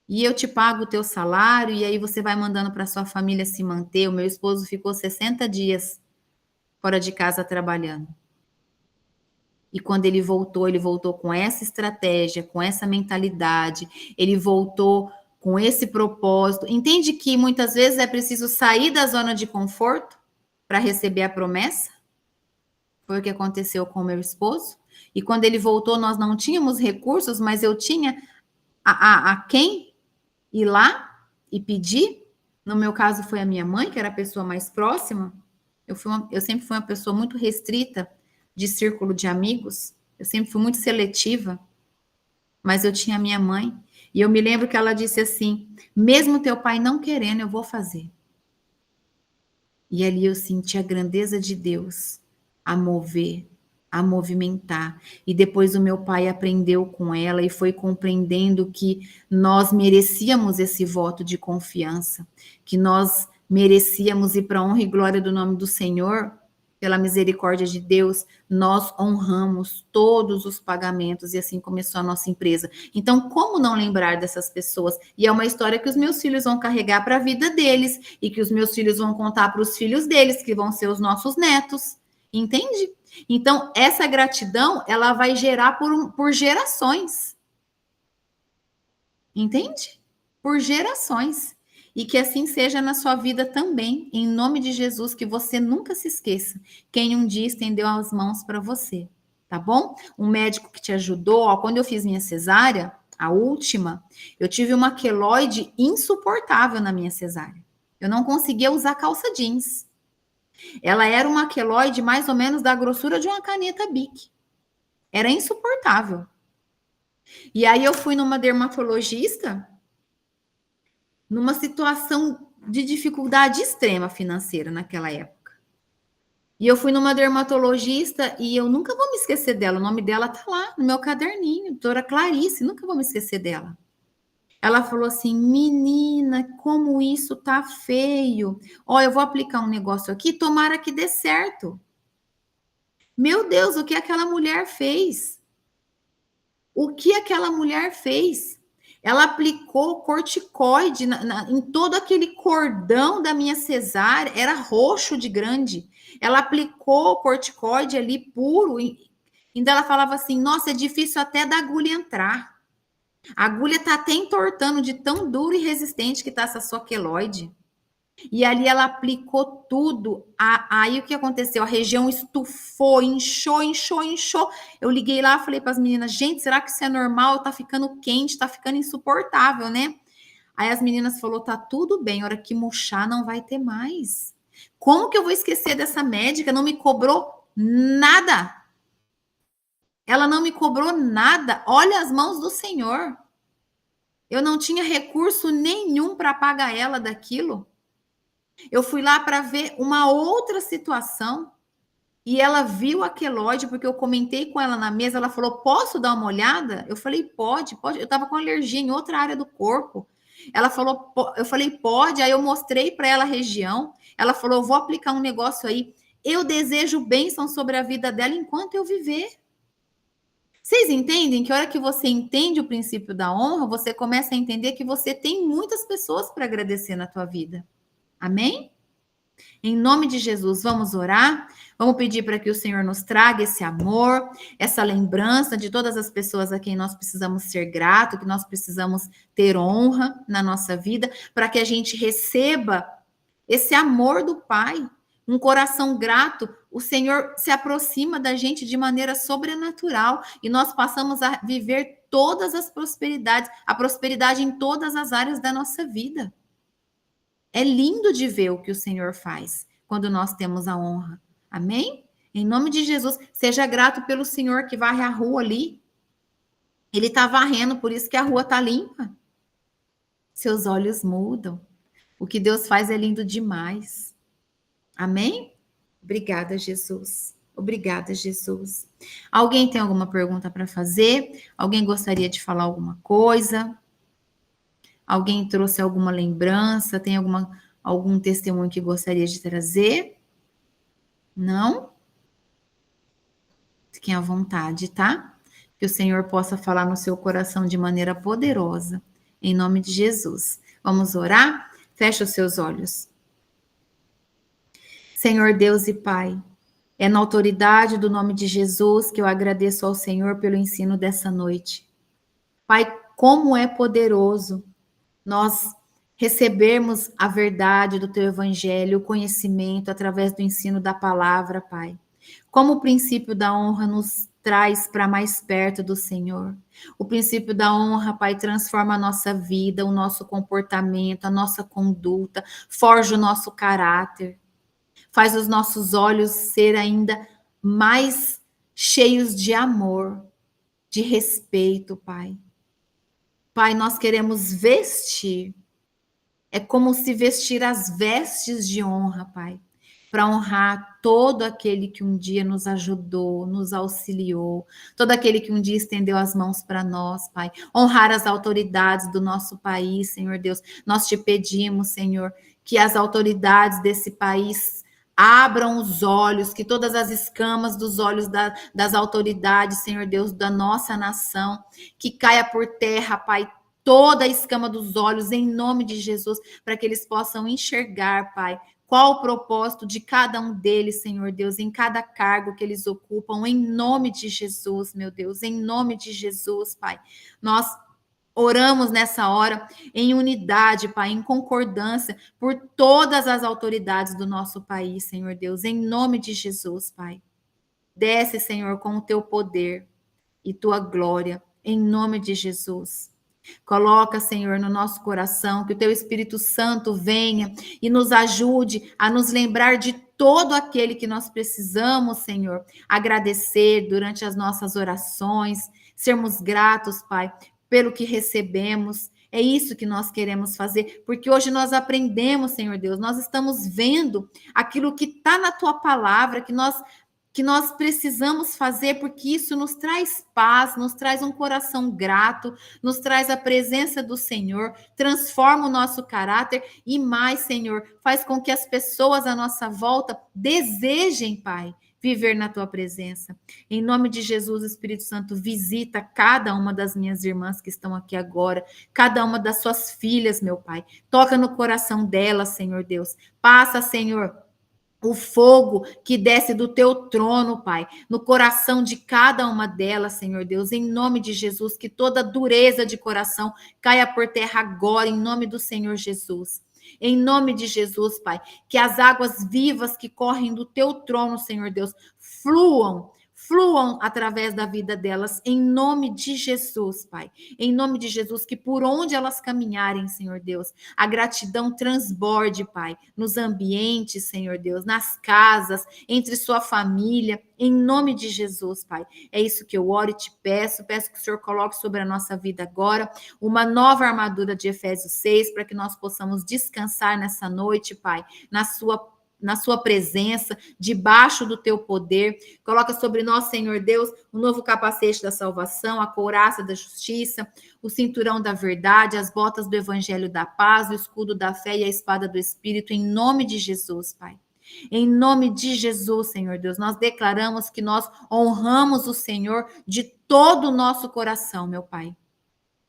e eu te pago o teu salário e aí você vai mandando para sua família se manter. O meu esposo ficou 60 dias fora de casa trabalhando. E quando ele voltou com essa estratégia, com essa mentalidade, ele voltou com esse propósito. Entende que muitas vezes é preciso sair da zona de conforto para receber a promessa? Foi o que aconteceu com o meu esposo. E quando ele voltou, nós não tínhamos recursos, mas eu tinha a quem ir lá e pedir. No meu caso, foi a minha mãe, que era a pessoa mais próxima. Eu sempre fui uma pessoa muito restrita de círculo de amigos. Eu sempre fui muito seletiva, mas eu tinha a minha mãe. E eu me lembro que ela disse assim: mesmo teu pai não querendo, eu vou fazer. E ali eu senti a grandeza de Deus a mover, a movimentar. E depois o meu pai aprendeu com ela e foi compreendendo que nós merecíamos esse voto de confiança, que nós merecíamos ir para a honra e glória do nome do Senhor. Pela misericórdia de Deus, nós honramos todos os pagamentos e assim começou a nossa empresa. Então, como não lembrar dessas pessoas? E é uma história que os meus filhos vão carregar para a vida deles e que os meus filhos vão contar para os filhos deles, que vão ser os nossos netos. Entende? Então, essa gratidão, ela vai gerar por gerações. Entende? Por gerações. E que assim seja na sua vida também, em nome de Jesus, que você nunca se esqueça quem um dia estendeu as mãos para você, tá bom? Um médico que te ajudou, ó, quando eu fiz minha cesárea, a última, eu tive uma queloide insuportável na minha cesárea. Eu não conseguia usar calça jeans. Ela era uma queloide mais ou menos da grossura de uma caneta Bic. Era insuportável. E aí eu fui numa dermatologista numa situação de dificuldade extrema financeira naquela época. E eu fui numa dermatologista e eu nunca vou me esquecer dela. O nome dela tá lá no meu caderninho, doutora Clarice, nunca vou me esquecer dela. Ela falou assim: menina, como isso tá feio. Ó, eu vou aplicar um negócio aqui, tomara que dê certo. Meu Deus, o que aquela mulher fez? O que aquela mulher fez? Ela aplicou corticoide em todo aquele cordão da minha cesárea, era roxo de grande. Ela aplicou corticoide ali puro. Ainda ela falava assim: nossa, é difícil até da agulha entrar. A agulha tá até entortando de tão duro e resistente que tá essa sua queloide. E ali ela aplicou tudo. Aí o que aconteceu? A região estufou, inchou. Eu liguei lá, falei para as meninas: gente, será que isso é normal? Tá ficando quente, tá ficando insuportável, né? Aí as meninas falaram: tá tudo bem, a hora que murchar não vai ter mais. Como que eu vou esquecer dessa médica? Não me cobrou nada. Ela não me cobrou nada. Olha as mãos do Senhor. Eu não tinha recurso nenhum para pagar ela daquilo. Eu fui lá para ver uma outra situação. E ela viu a queloide, porque eu comentei com ela na mesa, ela falou, posso dar uma olhada? Eu falei, pode, pode. Eu estava com alergia em outra área do corpo. Ela falou, eu falei, pode. Aí eu mostrei para ela a região. Ela falou, eu vou aplicar um negócio aí. Eu desejo bênção sobre a vida dela enquanto eu viver. Vocês entendem que a hora que você entende o princípio da honra, você começa a entender que você tem muitas pessoas para agradecer na tua vida. Amém? Em nome de Jesus, vamos orar. Vamos pedir para que o Senhor nos traga esse amor, essa lembrança de todas as pessoas a quem nós precisamos ser grato, que nós precisamos ter honra na nossa vida, para que a gente receba esse amor do Pai, um coração grato. O Senhor se aproxima da gente de maneira sobrenatural e nós passamos a viver todas as prosperidades, a prosperidade em todas as áreas da nossa vida. É lindo de ver o que o Senhor faz quando nós temos a honra. Amém? Em nome de Jesus, seja grato pelo Senhor que varre a rua ali. Ele está varrendo, por isso que a rua está limpa. Seus olhos mudam. O que Deus faz é lindo demais. Amém? Obrigada, Jesus. Obrigada, Jesus. Alguém tem alguma pergunta para fazer? Alguém gostaria de falar alguma coisa? Alguém trouxe alguma lembrança? Tem algum testemunho que gostaria de trazer? Não? Fiquem à vontade, tá? Que o Senhor possa falar no seu coração de maneira poderosa. Em nome de Jesus. Vamos orar? Feche os seus olhos. Senhor Deus e Pai, é na autoridade do nome de Jesus que eu agradeço ao Senhor pelo ensino dessa noite. Pai, como é poderoso nós recebermos a verdade do teu evangelho, o conhecimento através do ensino da palavra, Pai. Como o princípio da honra nos traz para mais perto do Senhor. O princípio da honra, Pai, transforma a nossa vida, o nosso comportamento, a nossa conduta, forja o nosso caráter, faz os nossos olhos ser ainda mais cheios de amor, de respeito, Pai. Pai, nós queremos vestir. É como se vestir as vestes de honra, Pai, para honrar todo aquele que um dia nos ajudou, nos auxiliou, todo aquele que um dia estendeu as mãos para nós, Pai. Honrar as autoridades do nosso país, Senhor Deus. Nós te pedimos, Senhor, que as autoridades desse país abram os olhos, que todas as escamas dos olhos das autoridades, Senhor Deus, da nossa nação, que caia por terra, Pai, toda a escama dos olhos, em nome de Jesus, para que eles possam enxergar, Pai, qual o propósito de cada um deles, Senhor Deus, em cada cargo que eles ocupam, em nome de Jesus, meu Deus, em nome de Jesus, Pai. Nós oramos nessa hora em unidade, Pai, em concordância por todas as autoridades do nosso país, Senhor Deus, em nome de Jesus, Pai. Desce, Senhor, com o teu poder e tua glória, em nome de Jesus. Coloca, Senhor, no nosso coração, que o teu Espírito Santo venha e nos ajude a nos lembrar de todo aquele que nós precisamos, Senhor, agradecer durante as nossas orações, sermos gratos, Pai, pelo que recebemos. É isso que nós queremos fazer, porque hoje nós aprendemos, Senhor Deus, nós estamos vendo aquilo que está na tua palavra, que nós precisamos fazer, porque isso nos traz paz, nos traz um coração grato, nos traz a presença do Senhor, transforma o nosso caráter e mais, Senhor, faz com que as pessoas à nossa volta desejem, Pai, viver na tua presença. Em nome de Jesus, Espírito Santo, visita cada uma das minhas irmãs que estão aqui agora, cada uma das suas filhas, meu Pai. Toca no coração delas, Senhor Deus. Passa, Senhor, o fogo que desce do teu trono, Pai, no coração de cada uma delas, Senhor Deus, em nome de Jesus, que toda dureza de coração caia por terra agora, em nome do Senhor Jesus. Em nome de Jesus, Pai, que as águas vivas que correm do teu trono, Senhor Deus, fluam através da vida delas, em nome de Jesus, Pai. Em nome de Jesus, que por onde elas caminharem, Senhor Deus, a gratidão transborde, Pai, nos ambientes, Senhor Deus, nas casas, entre sua família, em nome de Jesus, Pai. É isso que eu oro e te peço que o Senhor coloque sobre a nossa vida agora uma nova armadura de Efésios 6, para que nós possamos descansar nessa noite, Pai, na sua presença, debaixo do teu poder. Coloca sobre nós, Senhor Deus, o novo capacete da salvação, a couraça da justiça, o cinturão da verdade, as botas do evangelho da paz, o escudo da fé e a espada do Espírito, em nome de Jesus, Pai. Em nome de Jesus, Senhor Deus, nós declaramos que nós honramos o Senhor de todo o nosso coração, meu Pai.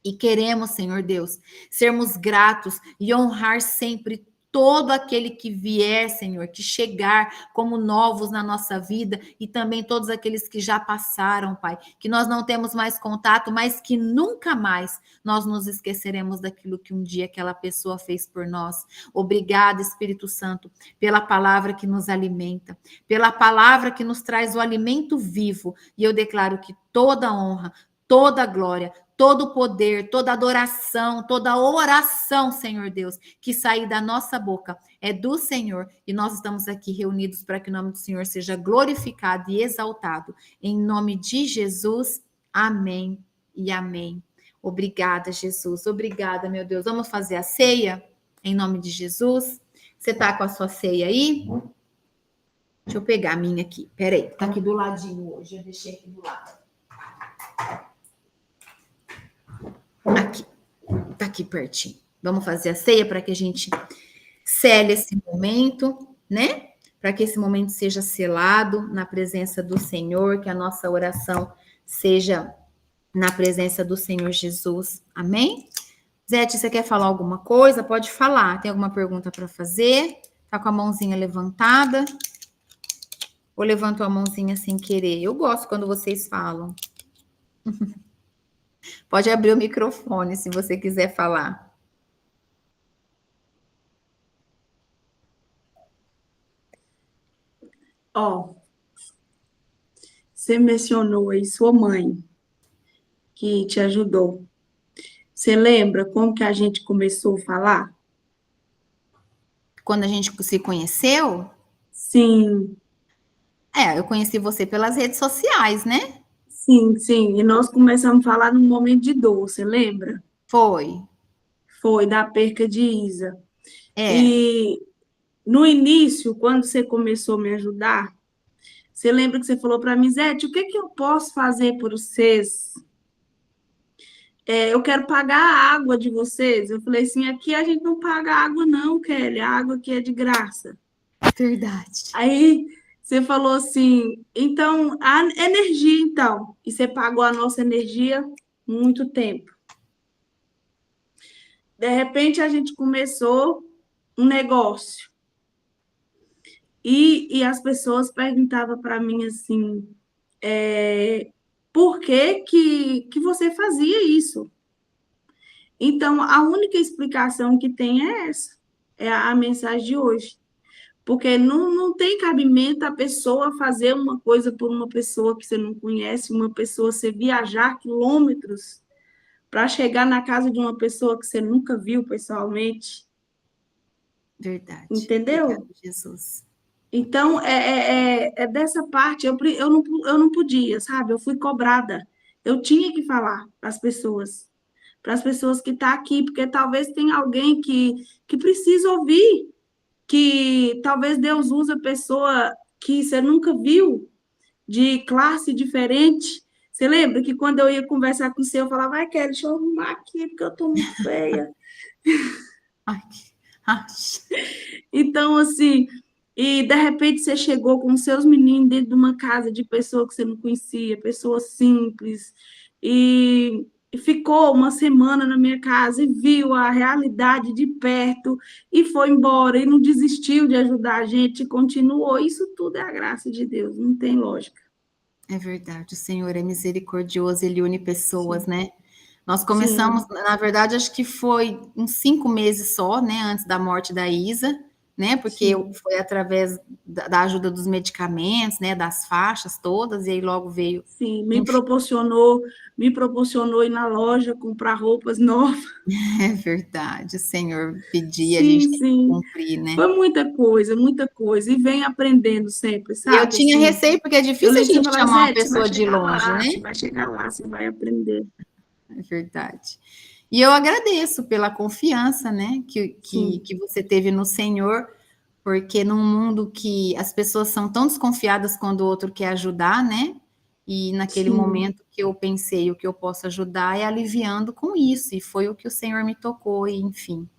E queremos, Senhor Deus, sermos gratos e honrar sempre todo aquele que vier, Senhor, que chegar como novos na nossa vida e também todos aqueles que já passaram, Pai, que nós não temos mais contato, mas que nunca mais nós nos esqueceremos daquilo que um dia aquela pessoa fez por nós. Obrigada, Espírito Santo, pela palavra que nos alimenta, pela palavra que nos traz o alimento vivo. E eu declaro que toda honra, toda glória, todo poder, toda adoração, toda oração, Senhor Deus, que sair da nossa boca é do Senhor, e nós estamos aqui reunidos para que o nome do Senhor seja glorificado e exaltado. Em nome de Jesus, amém e amém. Obrigada, Jesus. Obrigada, meu Deus. Vamos fazer a ceia? Em nome de Jesus. Você está com a sua ceia aí? Deixa eu pegar a minha aqui. Peraí, tá aqui do ladinho hoje. Eu deixei aqui do lado. Aqui, tá aqui pertinho. Vamos fazer a ceia para que a gente cele esse momento, né? Para que esse momento seja selado na presença do Senhor, que a nossa oração seja na presença do Senhor Jesus. Amém? Zete, você quer falar alguma coisa? Pode falar. Tem alguma pergunta para fazer? Tá com a mãozinha levantada? Ou levantou a mãozinha sem querer? Eu gosto quando vocês falam. Pode abrir o microfone se você quiser falar. Você mencionou aí sua mãe, que te ajudou. Você lembra como que a gente começou a falar? Quando a gente se conheceu? Sim, Eu conheci você pelas redes sociais, né? sim. E nós começamos a falar num momento de dor, você lembra? Foi. Foi da perca de Isa. É. E no início, quando você começou a me ajudar, você lembra que você falou para mim, Zete, o que que eu posso fazer por vocês? Eu quero pagar a água de vocês. Eu falei assim, aqui a gente não paga água não, Kelly, a água aqui é de graça. Verdade. Aí você falou assim, então, a energia, então. E você pagou a nossa energia muito tempo. De repente, a gente começou um negócio. E as pessoas perguntavam para mim assim, por que você fazia isso? Então, a única explicação que tem é essa, é a mensagem de hoje. Porque não tem cabimento a pessoa fazer uma coisa por uma pessoa que você não conhece, uma pessoa você viajar quilômetros para chegar na casa de uma pessoa que você nunca viu pessoalmente. Verdade. Entendeu? Obrigada, Jesus. Então, é dessa parte, eu não podia, sabe? Eu fui cobrada. Eu tinha que falar para as pessoas que estão aqui, porque talvez tenha alguém que precisa ouvir, que talvez Deus use a pessoa que você nunca viu, de classe diferente. Você lembra que quando eu ia conversar com você, eu falava, vai, Kelly, deixa eu arrumar aqui, porque eu estou muito feia. Ai, ai. Então, assim, e de repente você chegou com seus meninos dentro de uma casa de pessoa que você não conhecia, pessoa simples, e ficou uma semana na minha casa e viu a realidade de perto e foi embora e não desistiu de ajudar a gente, e continuou. Isso tudo é a graça de Deus, não tem lógica. É verdade, o Senhor é misericordioso, Ele une pessoas, Sim. né? Nós começamos, Sim. na verdade, acho que foi uns 5 meses só, né? Antes da morte da Isa, né? Porque Sim. foi através da ajuda dos medicamentos, né? Das faixas todas, e aí logo veio. Sim, Enfim, me proporcionou ir na loja comprar roupas novas. é verdade, o Senhor pedia, a gente Sim, tem que sim. cumprir, né? Foi muita coisa, muita coisa. E vem aprendendo sempre, E eu sabe? tinha Assim, receio, porque é eu difícil a lembro que você gente falava, chamar uma Zé, você vai pessoa de chegar longe, lá, né? você vai chegar lá, você vai aprender. É verdade. E eu agradeço pela confiança, né, que Sim, você teve no Senhor, porque num mundo que as pessoas são tão desconfiadas quando o outro quer ajudar, né? E naquele Sim, momento que eu pensei o que eu posso ajudar é aliviando com isso, e foi o que o Senhor me tocou, e enfim,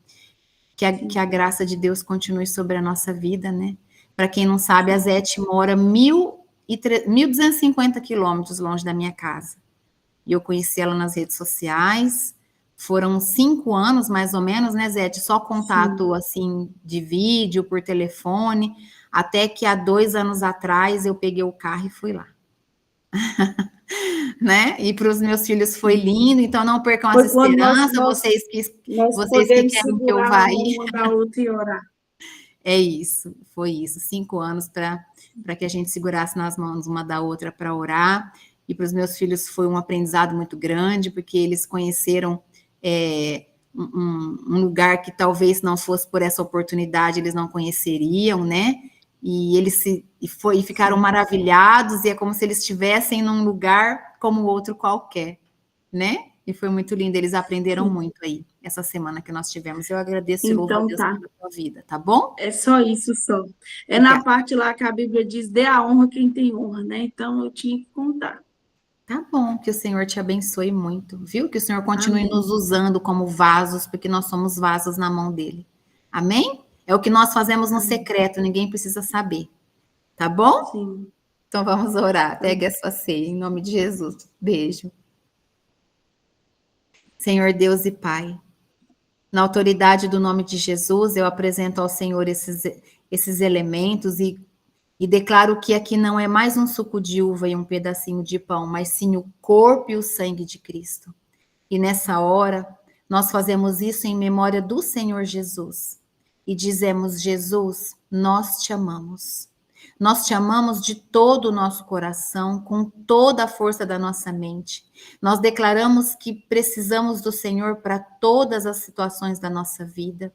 que a graça de Deus continue sobre a nossa vida, né? Para quem não sabe, a Zete mora 1.250 quilômetros longe da minha casa. E eu conheci ela nas redes sociais. Foram 5 anos, mais ou menos, né, Zete? Só sim. contato, assim, de vídeo, por telefone, até que há 2 anos atrás eu peguei o carro e fui lá, né? E para os meus filhos foi lindo, então não percam as Foi quando esperanças, nós vocês que podemos querem que eu segurar vá a aí. mão uma da outra e orar. É isso, foi isso. 5 anos para que a gente segurasse nas mãos uma da outra para orar. E para os meus filhos foi um aprendizado muito grande, porque eles conheceram um lugar que talvez não fosse por essa oportunidade, eles não conheceriam, né? E eles e ficaram Sim. maravilhados, e é como se eles estivessem num lugar como outro qualquer, né? E foi muito lindo, eles aprenderam Sim. muito aí, essa semana que nós tivemos. Eu agradeço e louvo a Então Deus tá. pela tua vida, tá bom? É só isso, só. É na Obrigada. parte lá que a Bíblia diz, dê a honra quem tem honra, né? Então eu tinha que contar. Tá bom, que o Senhor te abençoe muito, viu? Que o Senhor continue nos Amém. usando como vasos, porque nós somos vasos na mão dele. Amém? É o que nós fazemos no Amém. secreto, ninguém precisa saber, tá bom? Sim. Então vamos orar. Tá. Pegue a sua ceia, em nome de Jesus. Beijo. Senhor Deus e Pai, na autoridade do nome de Jesus, eu apresento ao Senhor esses elementos e declaro que aqui não é mais um suco de uva e um pedacinho de pão, mas sim o corpo e o sangue de Cristo. E nessa hora, nós fazemos isso em memória do Senhor Jesus. E dizemos: Jesus, nós te amamos. Nós te amamos de todo o nosso coração, com toda a força da nossa mente. Nós declaramos que precisamos do Senhor para todas as situações da nossa vida.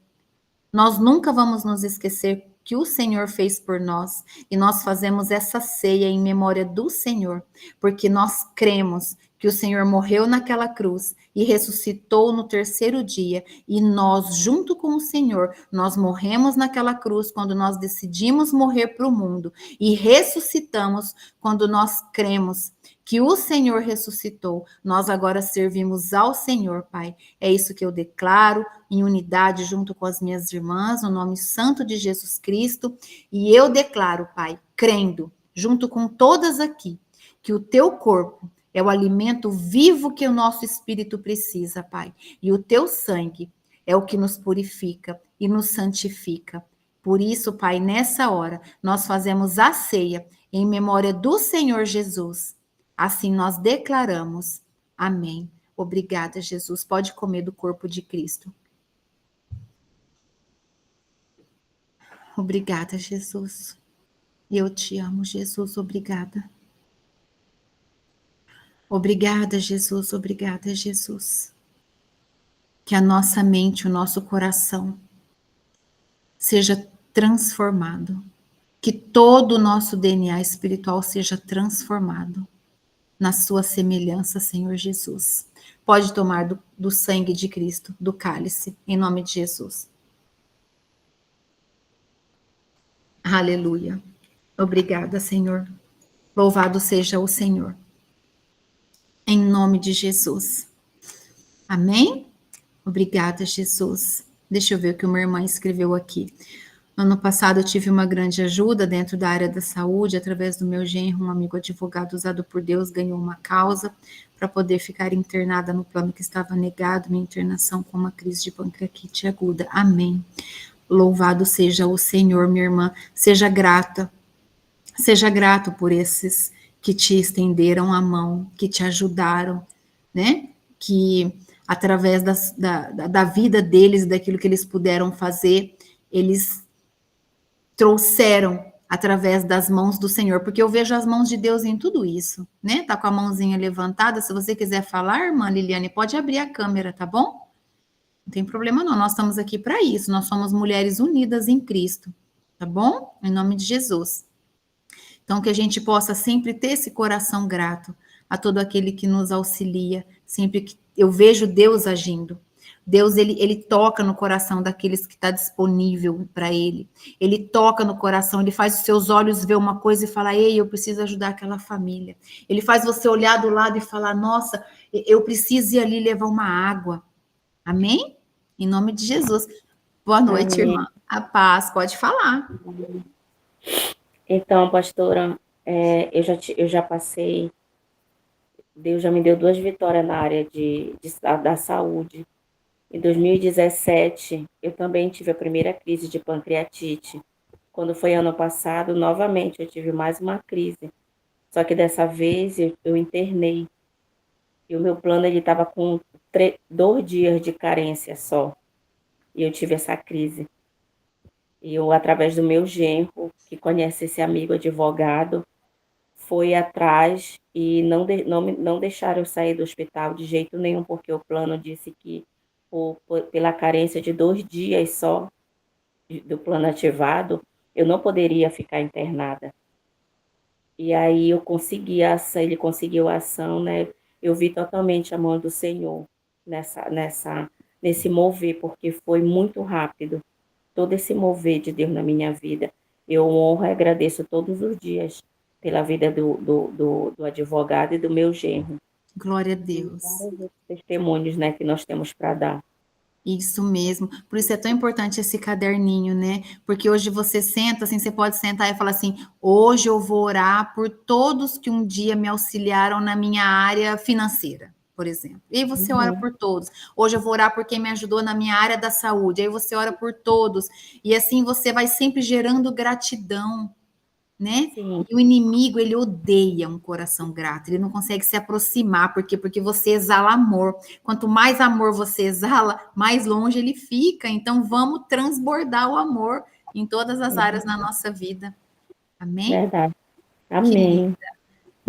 Nós nunca vamos nos esquecer que o Senhor fez por nós, e nós fazemos essa ceia em memória do Senhor, porque nós cremos que o Senhor morreu naquela cruz e ressuscitou no terceiro dia, e nós, junto com o Senhor, nós morremos naquela cruz quando nós decidimos morrer para o mundo, e ressuscitamos quando nós cremos que o Senhor ressuscitou. Nós agora servimos ao Senhor, Pai. É isso que eu declaro em unidade junto com as minhas irmãs, no nome santo de Jesus Cristo, e eu declaro, Pai, crendo, junto com todas aqui, que o teu corpo é o alimento vivo que o nosso espírito precisa, Pai, e o teu sangue é o que nos purifica e nos santifica. Por isso, Pai, nessa hora, nós fazemos a ceia em memória do Senhor Jesus. Assim nós declaramos. Amém. Obrigada, Jesus. Pode comer do corpo de Cristo. Obrigada, Jesus. Eu te amo, Jesus. Obrigada. Obrigada, Jesus. Obrigada, Jesus. Que a nossa mente, o nosso coração seja transformado. Que todo o nosso DNA espiritual seja transformado na sua semelhança, Senhor Jesus. Pode tomar do sangue de Cristo, do cálice, em nome de Jesus. Aleluia. Obrigada, Senhor. Louvado seja o Senhor. Em nome de Jesus. Amém? Obrigada, Jesus. Deixa eu ver o que uma irmã escreveu aqui. Ano passado eu tive uma grande ajuda dentro da área da saúde, através do meu genro, um amigo advogado usado por Deus, ganhou uma causa para poder ficar internada no plano que estava negado, minha internação com uma crise de pancreatite aguda. Amém. Louvado seja o Senhor, minha irmã. Seja grata. Seja grato por esses que te estenderam a mão, que te ajudaram, né? Que através da vida deles, daquilo que eles puderam fazer, eles trouxeram através das mãos do Senhor, porque eu vejo as mãos de Deus em tudo isso, né? Tá com a mãozinha levantada, se você quiser falar, irmã Liliane, pode abrir a câmera, tá bom? Não tem problema não, nós estamos aqui para isso, nós somos mulheres unidas em Cristo, tá bom? Em nome de Jesus. Então, que a gente possa sempre ter esse coração grato a todo aquele que nos auxilia, sempre que eu vejo Deus agindo. Deus, ele toca no coração daqueles que está disponível para ele. Ele toca no coração, ele faz os seus olhos ver uma coisa e falar, ei, eu preciso ajudar aquela família. Ele faz você olhar do lado e falar, nossa, eu preciso ir ali levar uma água. Amém? Em nome de Jesus. Boa noite, Amém. irmã. A paz, pode falar. Então, pastora, eu já passei, Deus já me deu 2 vitórias na área da saúde. Em 2017, eu também tive a primeira crise de pancreatite. Quando foi ano passado, novamente, eu tive mais uma crise. Só que dessa vez eu internei. E o meu plano, ele estava com 2 dias de carência só. E eu tive essa crise. E eu, através do meu genro, que conhece esse amigo advogado, foi atrás e não deixaram eu sair do hospital de jeito nenhum, porque o plano disse que pela carência de 2 dias só do plano ativado, eu não poderia ficar internada. E aí eu consegui a ação, ele conseguiu a ação, né? Eu vi totalmente a mão do Senhor nesse mover, porque foi muito rápido. Todo esse mover de Deus na minha vida. Eu honro e agradeço todos os dias pela vida do advogado e do meu genro. Glória a E Deus. vários outros testemunhos, né, que nós temos para dar. Isso mesmo. Por isso é tão importante esse caderninho, né? Porque hoje você senta, assim, você pode sentar e falar assim: hoje eu vou orar por todos que um dia me auxiliaram na minha área financeira, por exemplo. E aí você ora por todos. Hoje eu vou orar por quem me ajudou na minha área da saúde. Aí você ora por todos. E assim você vai sempre gerando gratidão, né? Sim, E o inimigo, ele odeia um coração grato, ele não consegue se aproximar, por quê? Porque você exala amor. Quanto mais amor você exala, mais longe ele fica. Então, vamos transbordar o amor em todas as áreas na nossa vida. Amém? verdade. Querida, Amém.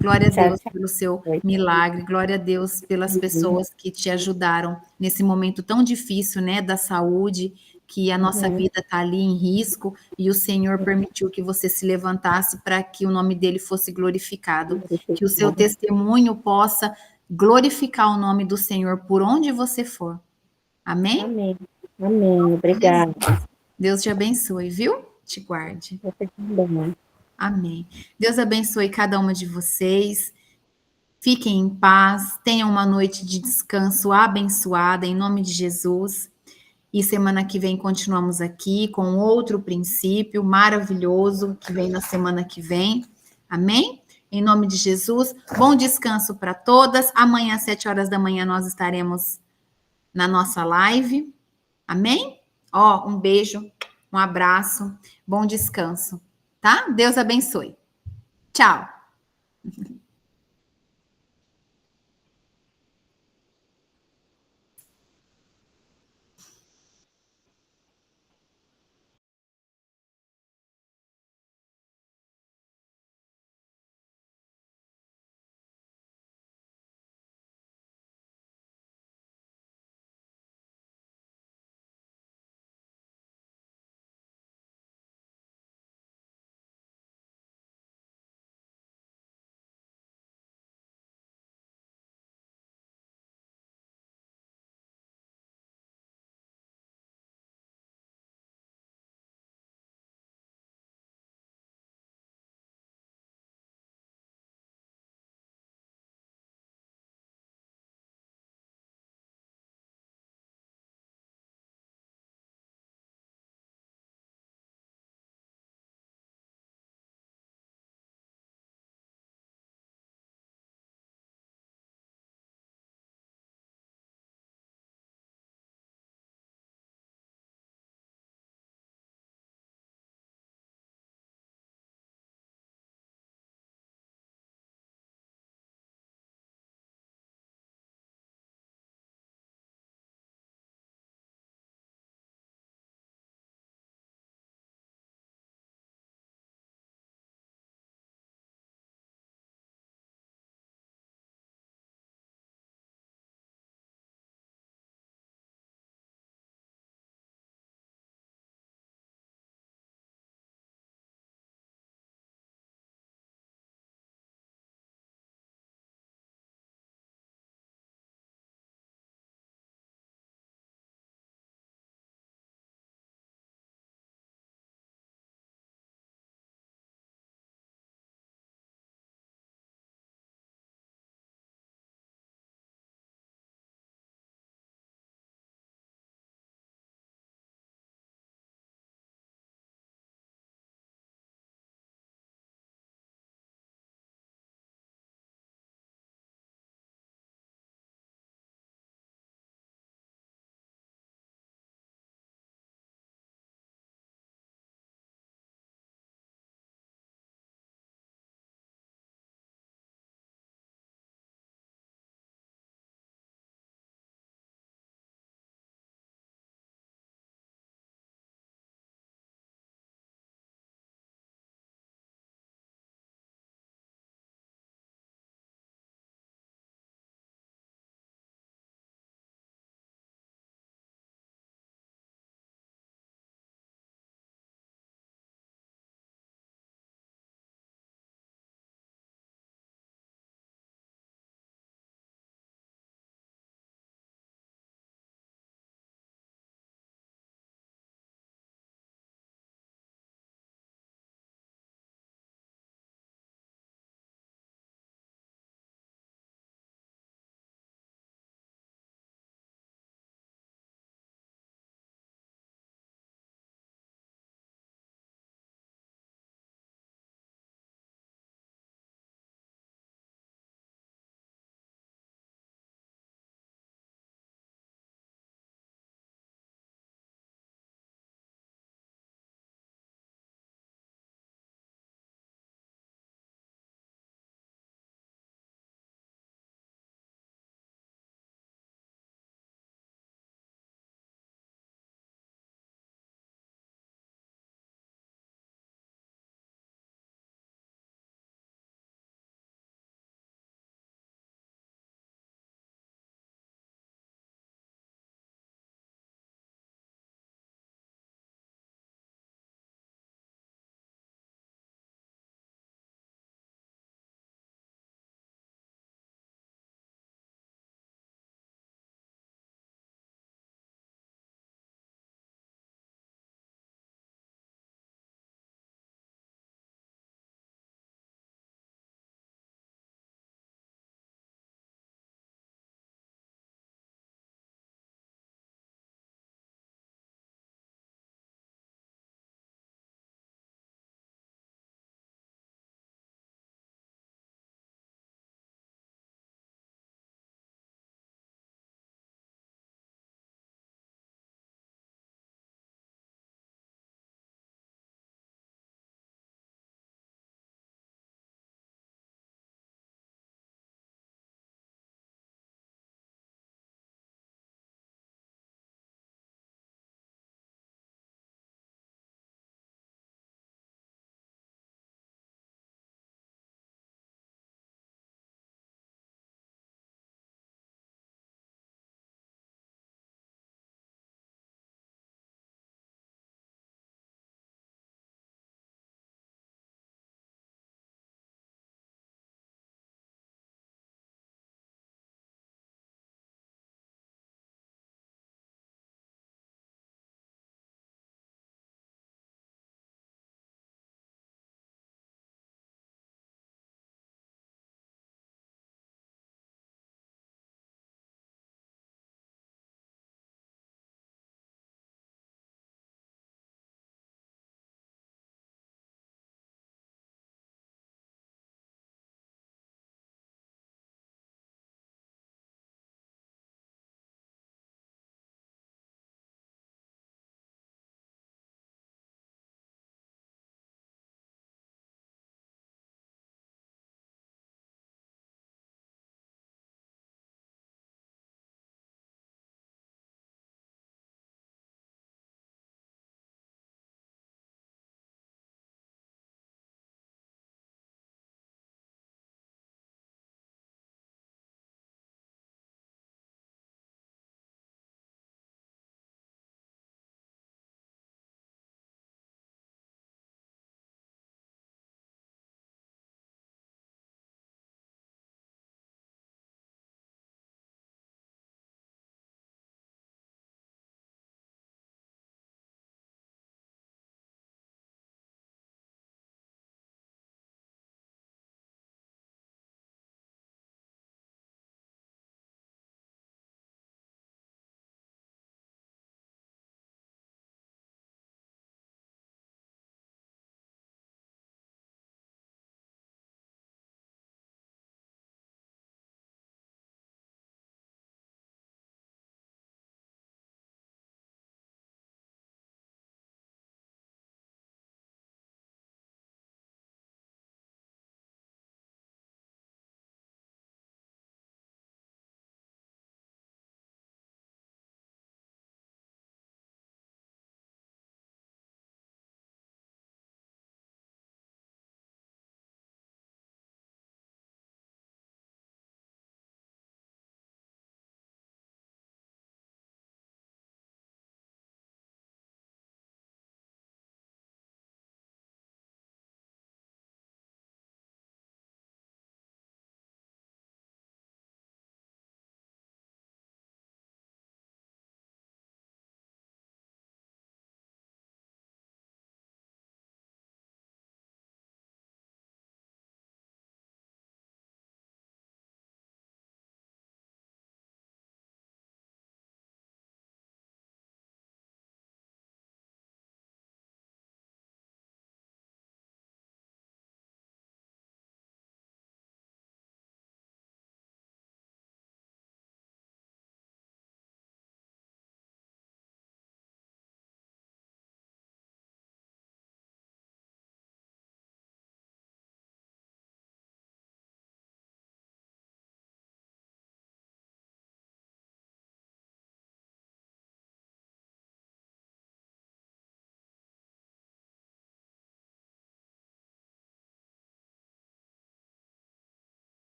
glória a Tchau, Deus tchau. pelo seu milagre, glória a Deus pelas pessoas que te ajudaram nesse momento tão difícil, né, da saúde, que a nossa Uhum. vida está ali em risco e o Senhor permitiu que você se levantasse para que o nome dele fosse glorificado, que o seu testemunho possa glorificar o nome do Senhor por onde você for. Amém? Amém. Amém. Jesus. Obrigada. Deus te abençoe, viu? Te guarde. Você também. Amém. Deus abençoe cada uma de vocês. Fiquem em paz, tenham uma noite de descanso abençoada, em nome de Jesus. E semana que vem continuamos aqui com outro princípio maravilhoso que vem na semana que vem. Amém? Em nome de Jesus. Bom descanso para todas. Amanhã, às 7 horas da manhã, nós estaremos na nossa live. Amém? Ó, um beijo, um abraço, bom descanso, tá? Deus abençoe. Tchau.